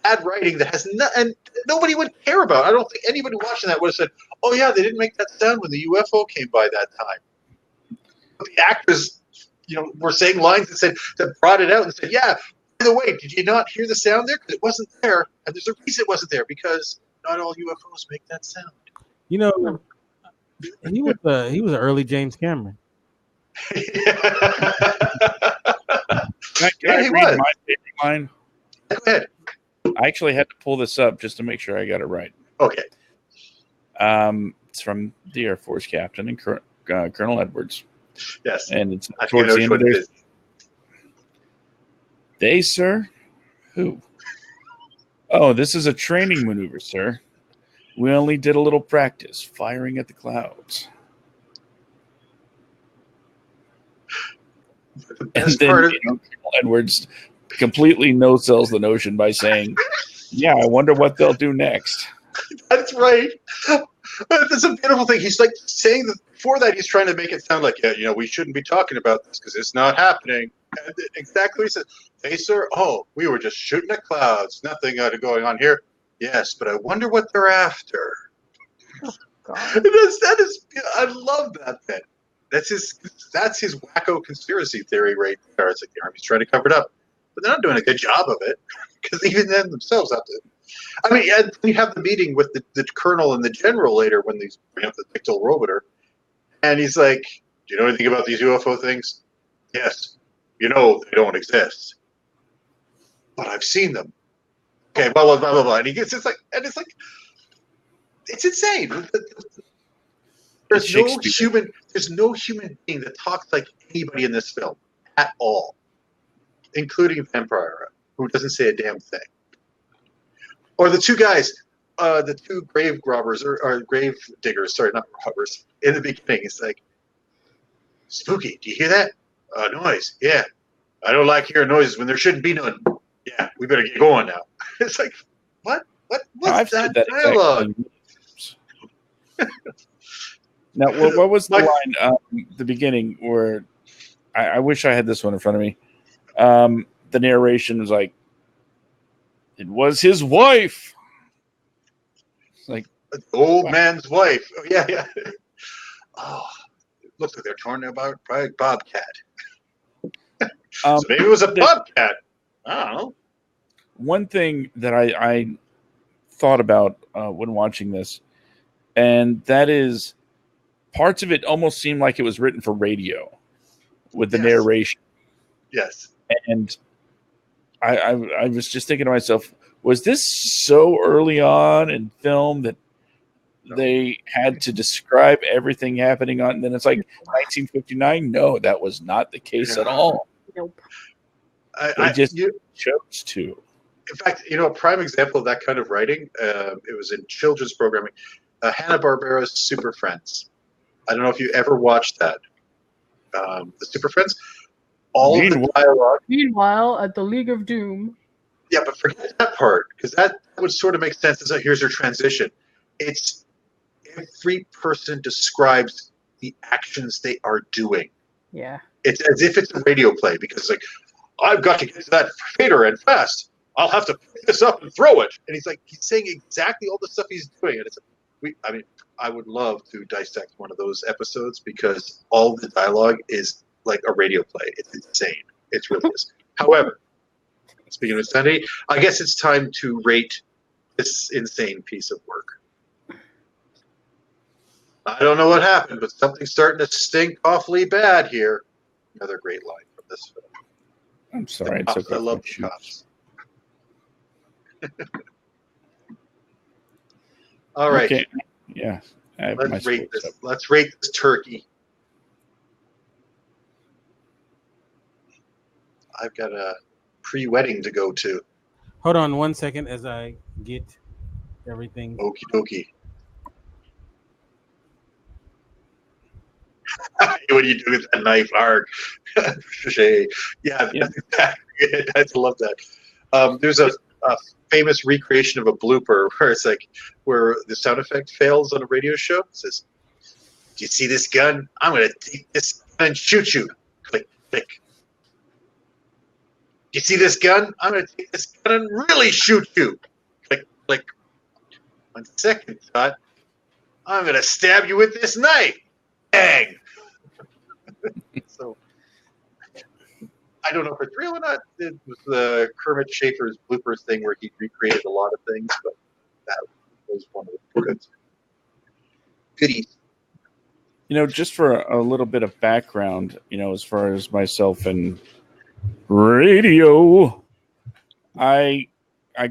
bad writing that has and nobody would care about. I don't think anybody watching that would have said, oh yeah, they didn't make that sound when the UFO came by that time. But the actors, were saying lines that brought it out and said, yeah, by the way, did you not hear the sound there? Because it wasn't there. And there's a reason it wasn't there, because not all UFOs make that sound. He was an early James Cameron. Can I read my favorite line? Go ahead. I actually had to pull this up just to make sure I got it right. Okay. It's from the Air Force captain and Colonel Edwards. Yes. And it's towards the end of their... They, sir? Who? Oh, this is a training maneuver, sir. We only did a little practice, firing at the clouds. And then Colonel Edwards completely no-sells the notion by saying, yeah, I wonder what they'll do next. That's right. That's a beautiful thing. He's like saying that before that, he's trying to make it sound like, we shouldn't be talking about this because it's not happening. And exactly what he said. Hey, sir, we were just shooting at clouds. Nothing going on here. Yes, but I wonder what they're after. Oh, God. That is, I love that bit. That's his wacko conspiracy theory right there. It's like the Army's trying to cover it up, but they're not doing a good job of it because even them themselves have to. I mean, you have the meeting with the colonel and the general later when they bring up the Pictol Robiter, and he's like, "Do you know anything about these UFO things?" Yes, they don't exist, but I've seen them. Okay, blah blah blah blah blah, and it's insane. There's no human being that talks like anybody in this film at all, including Vampire, who doesn't say a damn thing. Or the 2 guys, the 2 grave robbers or grave diggers, sorry, not robbers, in the beginning. It's like, spooky, do you hear that? Noise, yeah. I don't like hearing noises when there shouldn't be none. Yeah, we better get going now. It's like, what? What's that dialogue? Now, what was the line the beginning where I wish I had this one in front of me. The narration was like, it was his wife. It's like the old man's wife. Oh, yeah. Oh, it looks like they're talking about a bobcat. So maybe it was a bobcat. I don't know. One thing that I thought about when watching this, and that is parts of it almost seemed like it was written for radio with the narration. Yes. And I was just thinking to myself, was this so early on in film that they had to describe everything happening on? And then it's like 1959. No, that was not the case at all. Nope. They just chose to. In fact, a prime example of that kind of writing, it was in children's programming, Hanna-Barbera's Super Friends. I don't know if you ever watched that. The Super Friends. All of the dialogue. Meanwhile, at the League of Doom. Yeah, but forget that part, because that would sort of make sense. As here's your transition. It's every person describes the actions they are doing. Yeah. It's as if it's a radio play, because it's like, I've got to get to that fader and fast. I'll have to pick this up and throw it. And he's saying exactly all the stuff he's doing. And it's like, I mean, I would love to dissect one of those episodes because all the dialogue is like a radio play. It's insane. It really is. However, speaking of insanity, I guess it's time to rate this insane piece of work. I don't know what happened, but something's starting to stink awfully bad here. Another great line from this film. I'm sorry. The It's cops, okay. I love the Shoot. cops. All right. Okay. Yeah. I have my Let's rate scores this. up. Let's rate this turkey. I've got a pre-wedding to go to. Hold on 1 second as I get everything. Okie dokie. What do you do with that knife? Hard. Yeah, Yeah. that's exactly it. I love that. There's a famous recreation of a blooper where it's like where the sound effect fails on a radio show. It says, "Do you see this gun? I'm going to take this gun and shoot you." Click, click. "Do you see this gun? I'm going to take this gun and really shoot you." Click, click. On second thought, "I'm going to stab you with this knife." Bang. So I don't know if it's real or not. It was the Kermit Schaefer's bloopers thing where he recreated a lot of things, but that was one of the good goodies. Just for a little bit of background, as far as myself and radio, I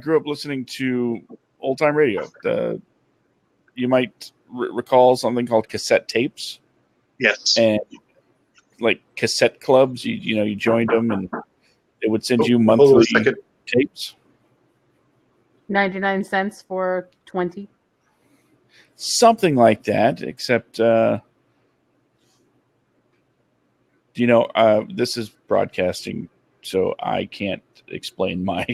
grew up listening to old time radio. You might recall something called cassette tapes, Yes. and like cassette clubs. You joined them, and it would send you Hold on monthly a second. tapes. 99 cents for 20. Something like that, except this is broadcasting, so I can't explain my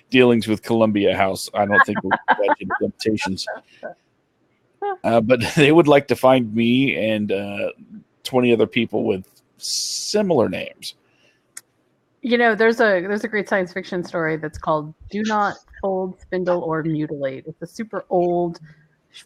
dealings with Columbia House. I don't think we've got any limitations. But they would like to find me and 20 other people with similar names. There's a great science fiction story that's called "Do Not Fold, Spindle, or Mutilate." It's a super old,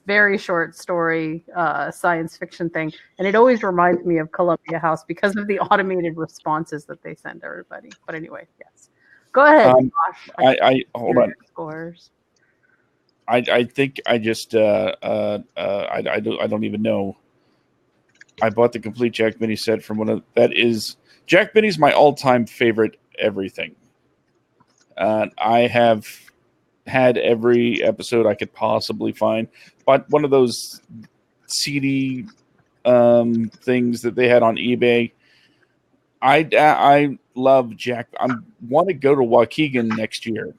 very short story, science fiction thing, and it always reminds me of Columbia House because of the automated responses that they send everybody. But anyway, yes, go ahead, Josh. I hold on. Scores. I think I just I don't even know. I bought the complete Jack Benny set from Jack Benny's my all-time favorite everything. I have had every episode I could possibly find. But one of those CD things that they had on eBay. I love Jack. I want to go to Waukegan next year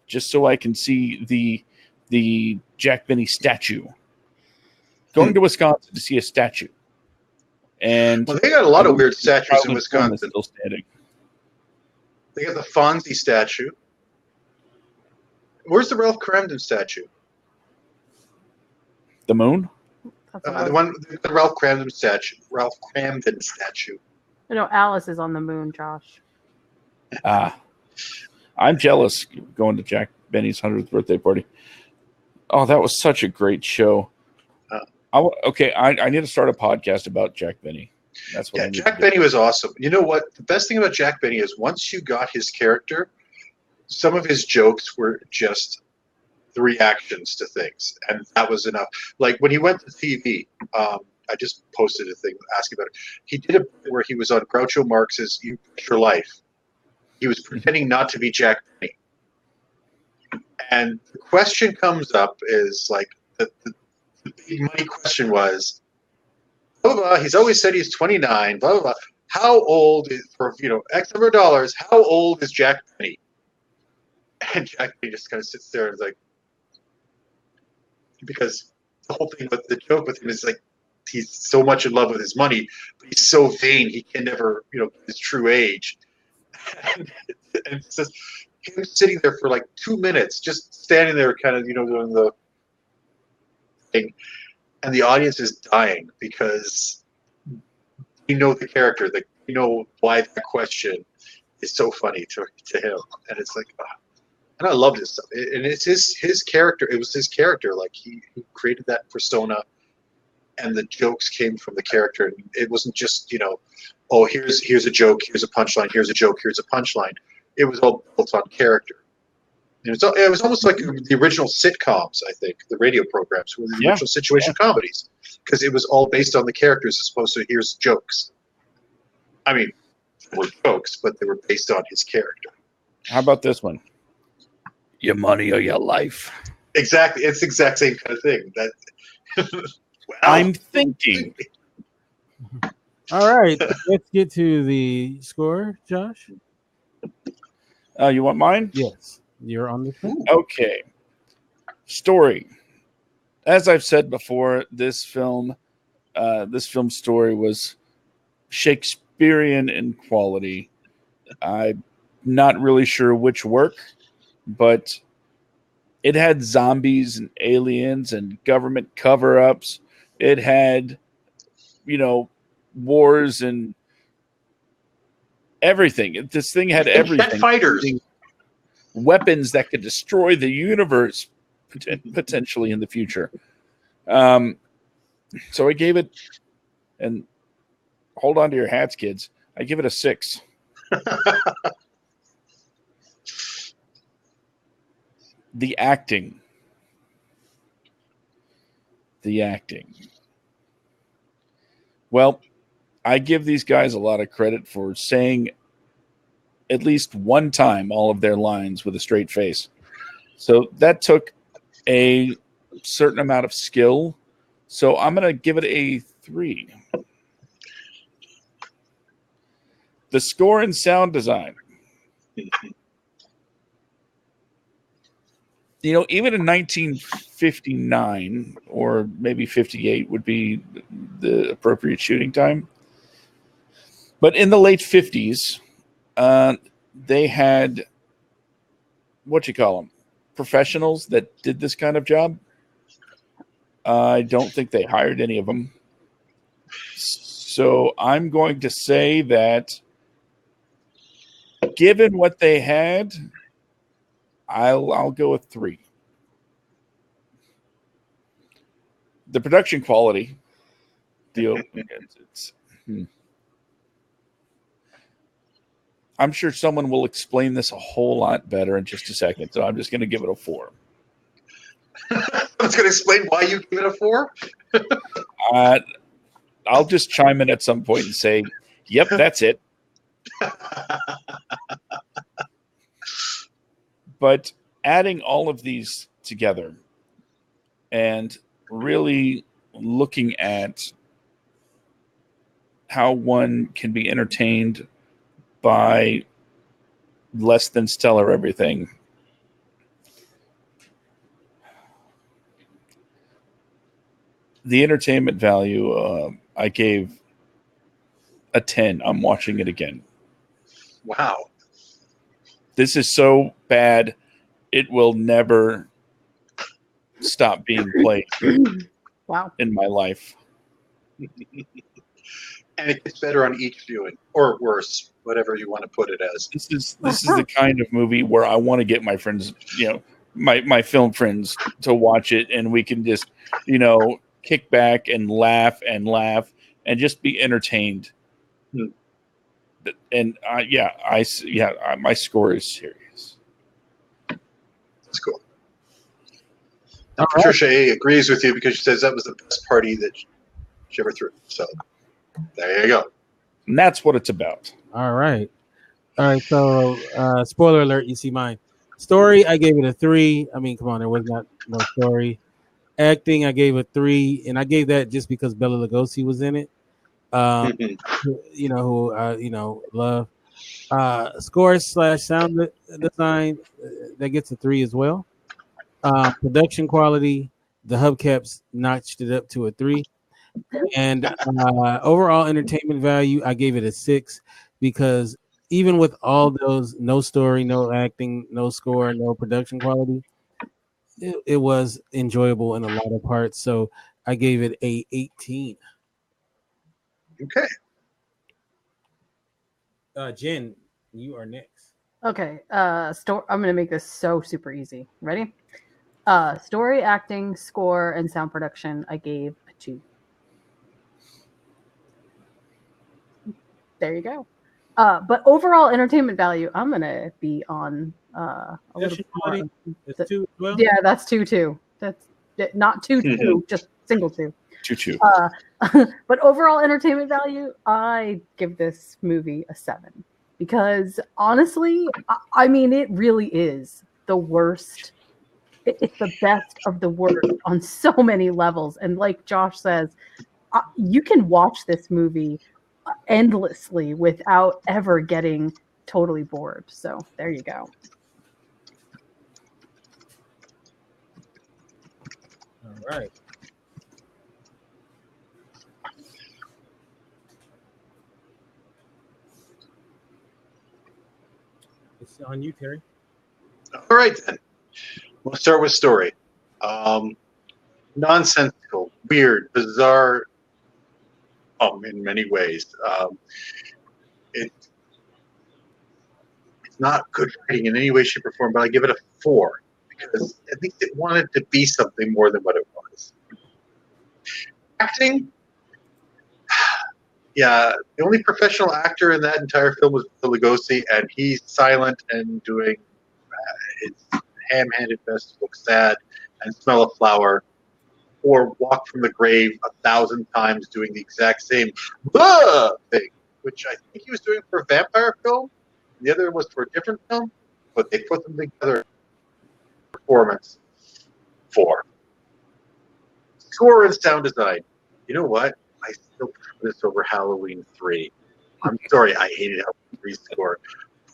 just so I can see the Jack Benny statue. Going to Wisconsin to see a statue. And well, they got a lot of weird statues in Wisconsin. Still standing. They got the Fonzie statue. Where's the Ralph Cramden statue? The moon? The Ralph Cramden statue. Ralph Cramden statue. Alice is on the moon, Josh. I'm jealous going to Jack Benny's 100th birthday party. Oh, that was such a great show. I need to start a podcast about Jack Benny. That's what. Yeah, Jack Benny was awesome. You know what? The best thing about Jack Benny is once you got his character, some of his jokes were just the reactions to things, and that was enough. Like when he went to TV, I just posted a thing asking about it. He did a bit where he was on Groucho Marx's "You Bet Your Life." He was pretending not to be Jack Benny, and the question comes up is like the big money question was, blah, blah, blah, he's always said he's 29, blah, blah, blah. How old is, for X number of dollars, how old is Jack Benny? And Jack Benny just kind of sits there and is like, because the whole thing with the joke with him is like, he's so much in love with his money, but he's so vain, he can never, his true age. And it's just him sitting there for like 2 minutes, just standing there kind of, doing the thing, and the audience is dying because the character, why that question is so funny to him, and it's like, and I loved his stuff. And it's his character. It was his character. Like he created that persona, and the jokes came from the character. And it wasn't just oh here's a joke, here's a punchline, here's a joke, here's a punchline. It was all built on character. And it was almost like the original sitcoms. I think the radio programs were the original situation comedies, because it was all based on the characters as opposed to here's jokes. I mean, they were jokes, but they were based on his character. How about this one? Your money or your life. Exactly. It's the exact same kind of thing. That well, I'm thinking. All right, let's get to the score, Josh. You want mine? Yes, you're on the film. Okay. Story. As I've said before, this film story was Shakespearean in quality. I'm not really sure which work, but it had zombies and aliens and government cover-ups. It had, wars and everything. This thing had everything. Jet fighters. Weapons that could destroy the universe potentially in the future. So I gave it, and hold on to your hats, kids. I give it a 6. The acting. Well, I give these guys a lot of credit for saying at least one time all of their lines with a straight face. So that took a certain amount of skill. So I'm going to give it a 3. The score and sound design. Even in 1959 or maybe 58 would be the appropriate shooting time. But in the late 50s, they had, professionals that did this kind of job. I don't think they hired any of them. So I'm going to say that given what they had, I'll go with 3. The production quality, I'm sure someone will explain this a whole lot better in just a second, so I'm just going to give it a 4. I was going to explain why you give it a 4. I'll just chime in at some point and say, "Yep, that's it." But adding all of these together and really looking at how one can be entertained by less than stellar everything. The entertainment value, I gave a 10. I'm watching it again. Wow. This is so bad, it will never stop being played Wow. in my life. And it gets better on each viewing, or worse, whatever you want to put it as. This is the kind of movie where I want to get my friends, my film friends to watch it, and we can just, kick back and laugh and just be entertained. And my score is serious. That's cool. Now, Patricia A. agrees with you because she says that was the best party that she ever threw. So there you go. And that's what it's about. All right. So, spoiler alert, you see mine. Story, I gave it a 3. I mean, come on, there was no story. Acting, I gave a 3, and I gave that just because Bela Lugosi was in it. Love. Score / sound design, that gets a 3 as well. Production quality, the hubcaps notched it up to a 3. And overall entertainment value, I gave it a 6 because even with all those, no story, no acting, no score, no production quality, it was enjoyable in a lot of parts. So I gave it a 18. Okay. Jen, you are next. Okay. I'm gonna make this so super easy. Ready? Story, acting, score, and sound production. I gave a 2. There you go. But overall entertainment value, I'm gonna be on a little bit more. It's 2 as well. Yeah, that's 2-2. That's not 2-2, just single 2. 2-2. But overall entertainment value, I give this movie a 7 because honestly, I mean, it really is the worst. It's the best of the worst on so many levels. And like Josh says, you can watch this movie endlessly without ever getting totally bored. So there you go. All right. It's on you, Terry. All right, then. We'll start with story. Nonsensical, weird, bizarre, in many ways. It, it's not good writing in any way, shape, or form, but I give it a 4 because at least it wanted to be something more than what it was. Acting, yeah, the only professional actor in that entire film was Bela Lugosi, and he's silent and doing his ham-handed best to look sad and smell a flower or walk from the grave 1,000 times doing the exact same thing, which I think he was doing for a vampire film. The other was for a different film, but they put them together. Performance 4. Score and sound design. You know what? I still prefer this over Halloween 3. I'm sorry, I hated Halloween 3's score.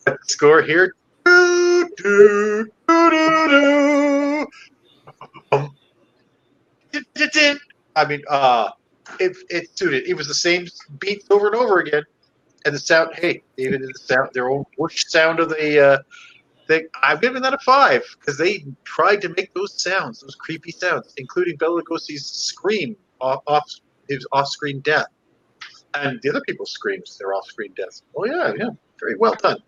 But the score here, doo, doo, doo, doo, doo. I mean, it suited. It was the same beats over and over again, and the sound. Hey, even the sound, their own whoosh sound of the thing. I'm giving that a 5 because they tried to make those sounds, those creepy sounds, including Bela Lugosi's scream off his off-screen death, and the other people's screams, their off-screen deaths. Oh yeah, yeah, very well done.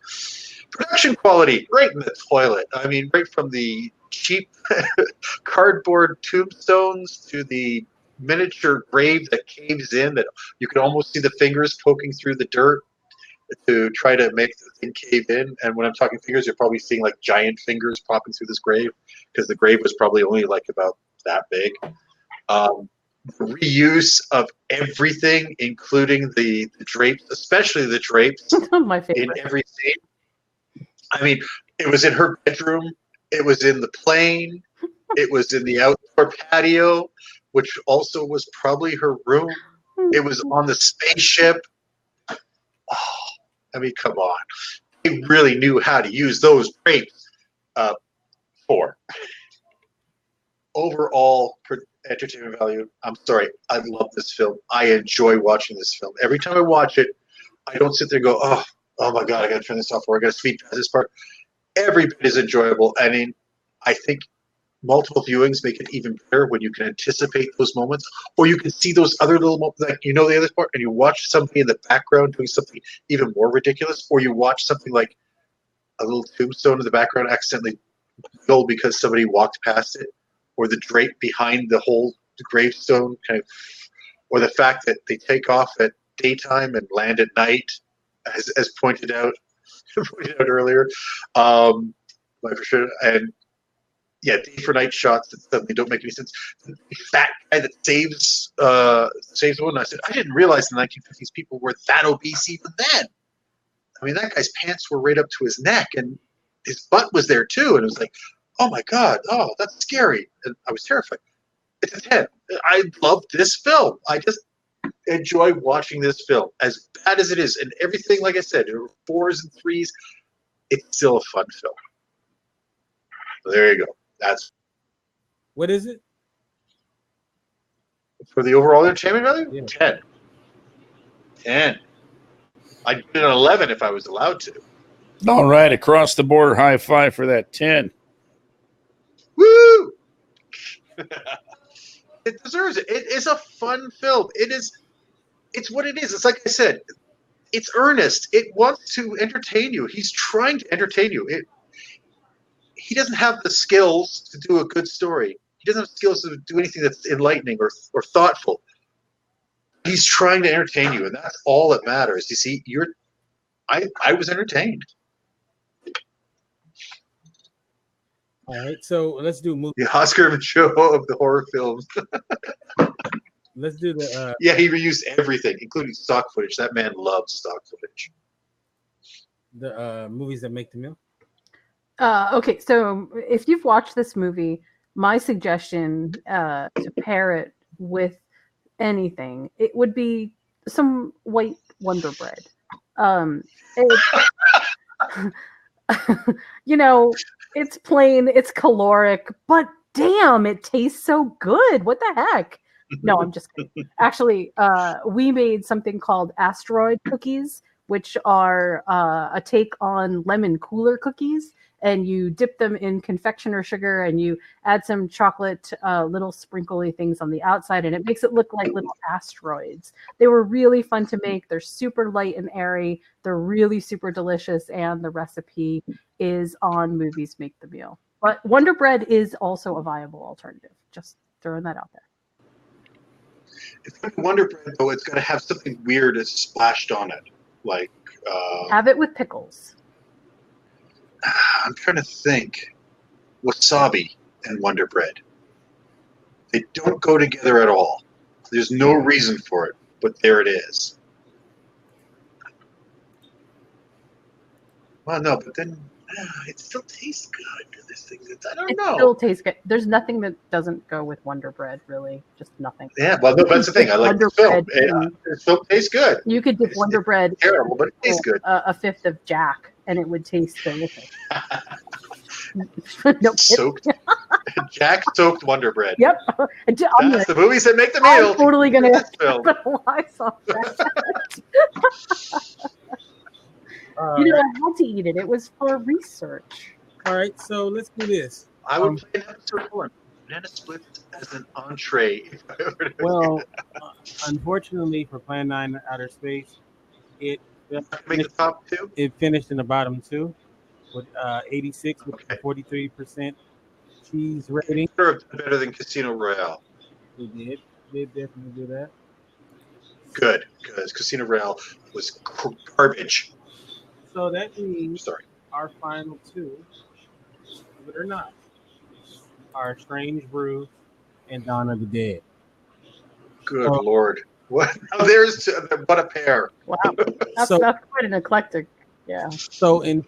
Production quality, right in the toilet. I mean, right from the cheap cardboard tombstones to the miniature grave that caves in that you can almost see the fingers poking through the dirt to try to make the thing cave in. And when I'm talking fingers, you're probably seeing like giant fingers popping through this grave because the grave was probably only like about that big. The reuse of everything, including the drapes, especially the drapes My in favorite. every scene. I mean, it was in her bedroom. It was in the plane. It was in the outdoor patio, which also was probably her room. It was on the spaceship. Oh, I mean, come on. They really knew how to use those drapes. 4. Overall entertainment value. I'm sorry. I love this film. I enjoy watching this film. Every time I watch it, I don't sit there and go, oh my God, I got to turn this off or I got to speed past this part. Every bit is enjoyable. I mean, I think multiple viewings make it even better when you can anticipate those moments, or you can see those other little moments, like the other part, and you watch somebody in the background doing something even more ridiculous, or you watch something like a little tombstone in the background accidentally filled because somebody walked past it, or the drape behind the whole gravestone kind of, or the fact that they take off at daytime and land at night, as pointed out earlier. For sure, and yeah, day for night shots that suddenly don't make any sense. The fat guy that saves one. I said, I didn't realize in the 1950s people were that obese even then. I mean, that guy's pants were right up to his neck, and his butt was there too. And it was like, oh my God, oh, that's scary. And I was terrified. It's a 10. I love this film. I just enjoy watching this film, as bad as it is, and everything. Like I said, 4s and 3s. It's still a fun film. So there you go. That's What is it? for the overall entertainment value. Yeah. 10. 10. I'd give it an 11 if I was allowed to. All right, across the board, high five for that 10. Woo! It deserves it. It is a fun film. It's what it is. It's like I said, it's earnest. It wants to entertain you. He's trying to entertain you. He doesn't have the skills to do a good story. He doesn't have skills to do anything that's enlightening or thoughtful. He's trying to entertain you, and that's all that matters. You see, I was entertained. All right, so let's do movie. The Oscar show of the horror films. Let's do the Yeah, he reused everything, including stock footage. That man loves stock footage. Movies that make the meal. Okay, so if you've watched this movie, my suggestion to pair it with anything, it would be some white Wonder Bread. You know, it's plain, it's caloric, but damn, it tastes so good. What the heck? No, I'm just kidding. Actually, we made something called asteroid cookies, which are a take on lemon cooler cookies. And you dip them in confectioner sugar and you add some chocolate, little sprinkly things on the outside, and it makes it look like little asteroids. They were really fun to make. They're super light and airy. They're really super delicious, and the recipe is on Movies Make the Meal. But Wonder Bread is also a viable alternative. Just throwing that out there. If it's Wonder Bread, though, it's got to have something weird that's splashed on it. Like, have it with pickles. I'm trying to think. Wasabi and Wonder Bread. They don't go together at all. There's no reason for it, but there it is. Well, no, but then it still tastes good. This thing, I don't know. It still tastes good. There's nothing that doesn't go with Wonder Bread, really. Just nothing. Yeah, well, no, that's the thing. I like the film. It still tastes good. You could dip Wonder Bread. Terrible, but it tastes good. A fifth of Jack, and it would taste delicious. No soaked. Jack soaked Wonder Bread. Yep. That's the movies that make the meal. I'm totally gonna film. I saw that. I had to eat it. It was for research. All right, so let's do this. I would play an episode 1. Banana splits as an entree. Well, unfortunately for Plan 9 Outer Space, it make the top 2. It finished in the bottom 2 with 86 with 43% cheese rating. Better than Casino Royale. It did. It definitely do that. Good, because Casino Royale was garbage. So that means our final 2, believe it or not, are Strange Brew and Dawn of the Dead. Good Lord. What? Oh, what a pair. Wow. That's quite an eclectic. Yeah. So in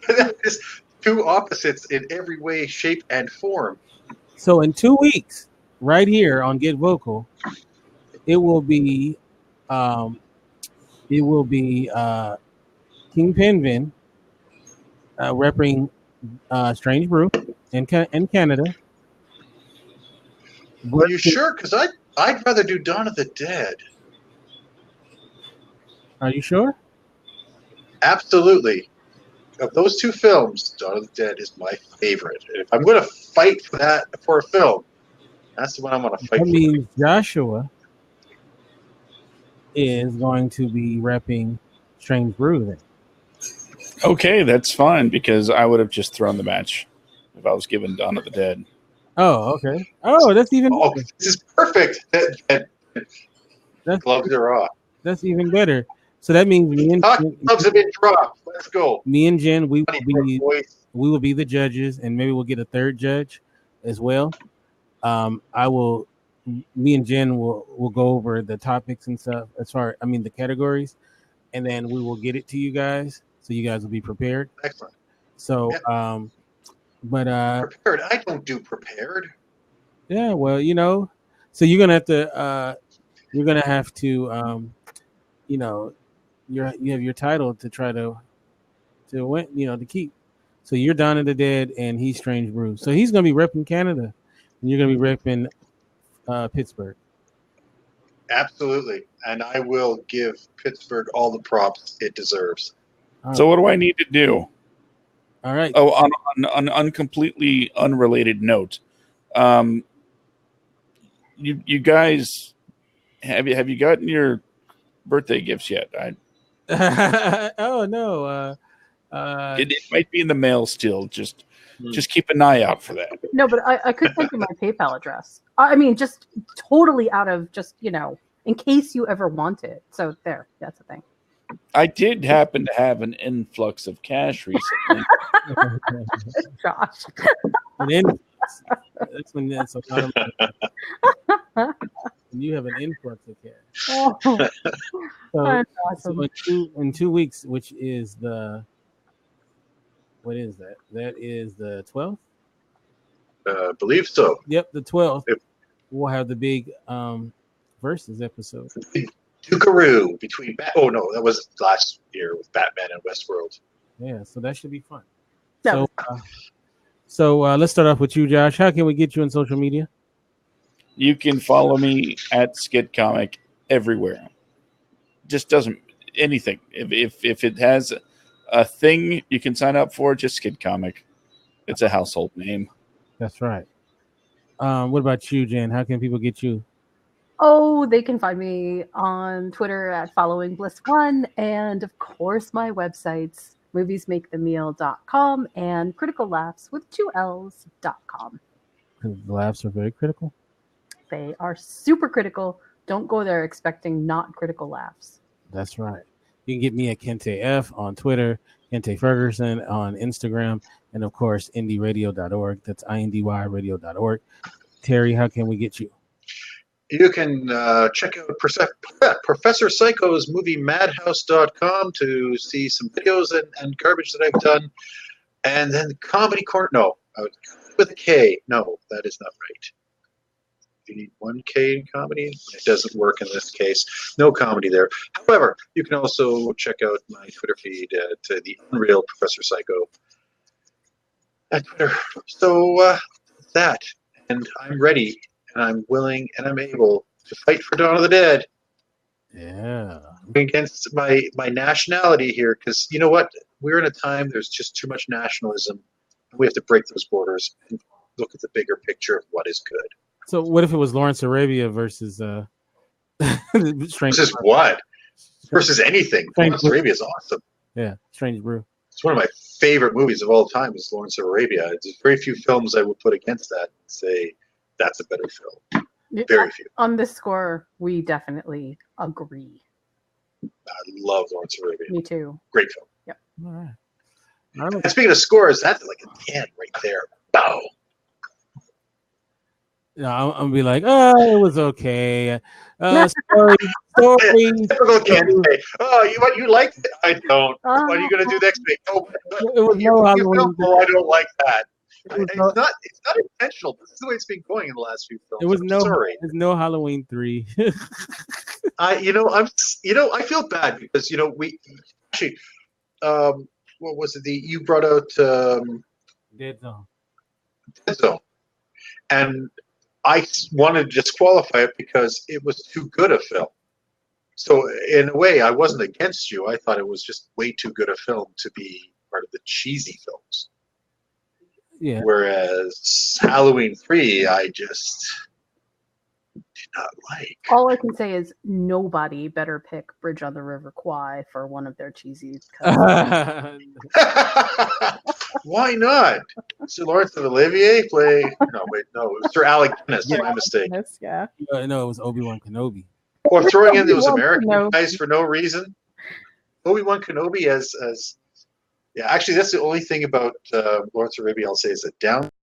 2 opposites in every way, shape, and form. So in 2 weeks, right here on Get Vocal, it will be King Penvin repping Strange Brew in Canada. Are you sure? Because I'd rather do Dawn of the Dead. Are you sure? Absolutely. Of those 2 films, Dawn of the Dead is my favorite. If I'm going to fight for a film, that's the one I'm going to fight for. That means Joshua is going to be repping Strange Brew then. Okay, that's fine, because I would have just thrown the match if I was given Dawn of the Dead. Oh, okay. Oh, that's even better. This is perfect. Gloves are off. That's even better. So that means me and gloves have been dropped. Let's go. Me and Jen, we will be the judges, and maybe we'll get a third judge as well. Me and Jen will go over the topics and stuff the categories, and then we will get it to you guys, so you guys will be prepared. Excellent. So, prepared. I don't do prepared. Yeah, well, so you're gonna have to, you have your title to try to win, to keep. So you're Dawn of the Dead, and he's Strange Brew. So he's gonna be repping Canada, and you're gonna be repping Pittsburgh. Absolutely, and I will give Pittsburgh all the props it deserves. So what do I need to do? All right. Oh, on completely unrelated note, you guys have you gotten your birthday gifts yet? Oh no. It might be in the mail still. Just Hmm. keep an eye out for that. No, but I could send you my PayPal address. I mean, just totally out of just, in case you ever want it. So there, that's the thing. I did happen to have an influx of cash recently. Josh. an influx. That's when that's a lot of money. When you have an influx of cash. Oh, So, that's so awesome. in 2 weeks, which is what is that? That is the 12th. Believe so. Yep, the 12th. Yep. We'll have the big versus episode. Dukaroo between oh no, that was last year with Batman and Westworld. Yeah, so that should be fun. Yeah. So let's start off with you, Josh. How can we get you on social media? You can follow me at Skid Comic everywhere. Just doesn't anything. If it has a thing you can sign up for, just Skid Comic. It's a household name. That's right. What about you, Jen? How can people get you? Oh, they can find me on Twitter at Following Bliss1, and of course my websites, moviesmakethemeal.com and Critical Laughs with 2Ls.com. The laughs are very critical. They are super critical. Don't go there expecting not critical laughs. That's right. You can get me at Kente F on Twitter, Kente Ferguson on Instagram, and of course, indyradio.org. That's indyradio.org. Terry, how can we get you? You can check out Professor Psycho's movie madhouse.com to see some videos and garbage that I've done. And then Comedy Corner. No, with a K. No, that is not right. You need one K in comedy. It doesn't work in this case. No comedy there. However, you can also check out my Twitter feed to the Unreal Professor Psycho at Twitter. So that, and I'm ready, and I'm willing, and I'm able to fight for Dawn of the Dead. Yeah. Against my nationality here, because you know what? We're in a time there's just too much nationalism. We have to break those borders and look at the bigger picture of what is good. So what if it was Lawrence Arabia versus Strange? Versus what? Versus anything. Strange Lawrence of Arabia is awesome. Yeah, Strange Brew. It's one of my favorite movies of all time. Is Lawrence of Arabia. There's very few films I would put against that and say that's a better film. Very few. On this score, we definitely agree. I love Lawrence of Arabia. Me too. Great film. Yep. All right. And speaking of scores, that's like a 10 right there. Bow. No, I'm gonna be like, oh, it was okay. Story. Typical candidate. Oh, you liked it? I don't. What are you going to do next week? Oh, It was no Halloween. I don't like that. It's not intentional. This is the way it's been going in the last few films. It was sorry. There's no Halloween 3. I feel bad because we actually what was it? You brought out Dead Zone. Dead Zone, and I wanted to disqualify it because it was too good a film. So in a way, I wasn't against you. I thought it was just way too good a film to be part of the cheesy films. Yeah. Whereas Halloween 3, I just did not like. All I can say is nobody better pick Bridge on the River Kwai for one of their cheesy. Why not? Sir Lawrence of Olivier play? No, wait, no, it was Sir Alec Guinness. My mistake. Yeah. No, it was Obi-Wan Kenobi. Or throwing in those Obi-Wan American Kenobi. guys for no reason. Obi-Wan Kenobi as yeah. Actually, that's the only thing about Lawrence of Arabia I'll say is a down.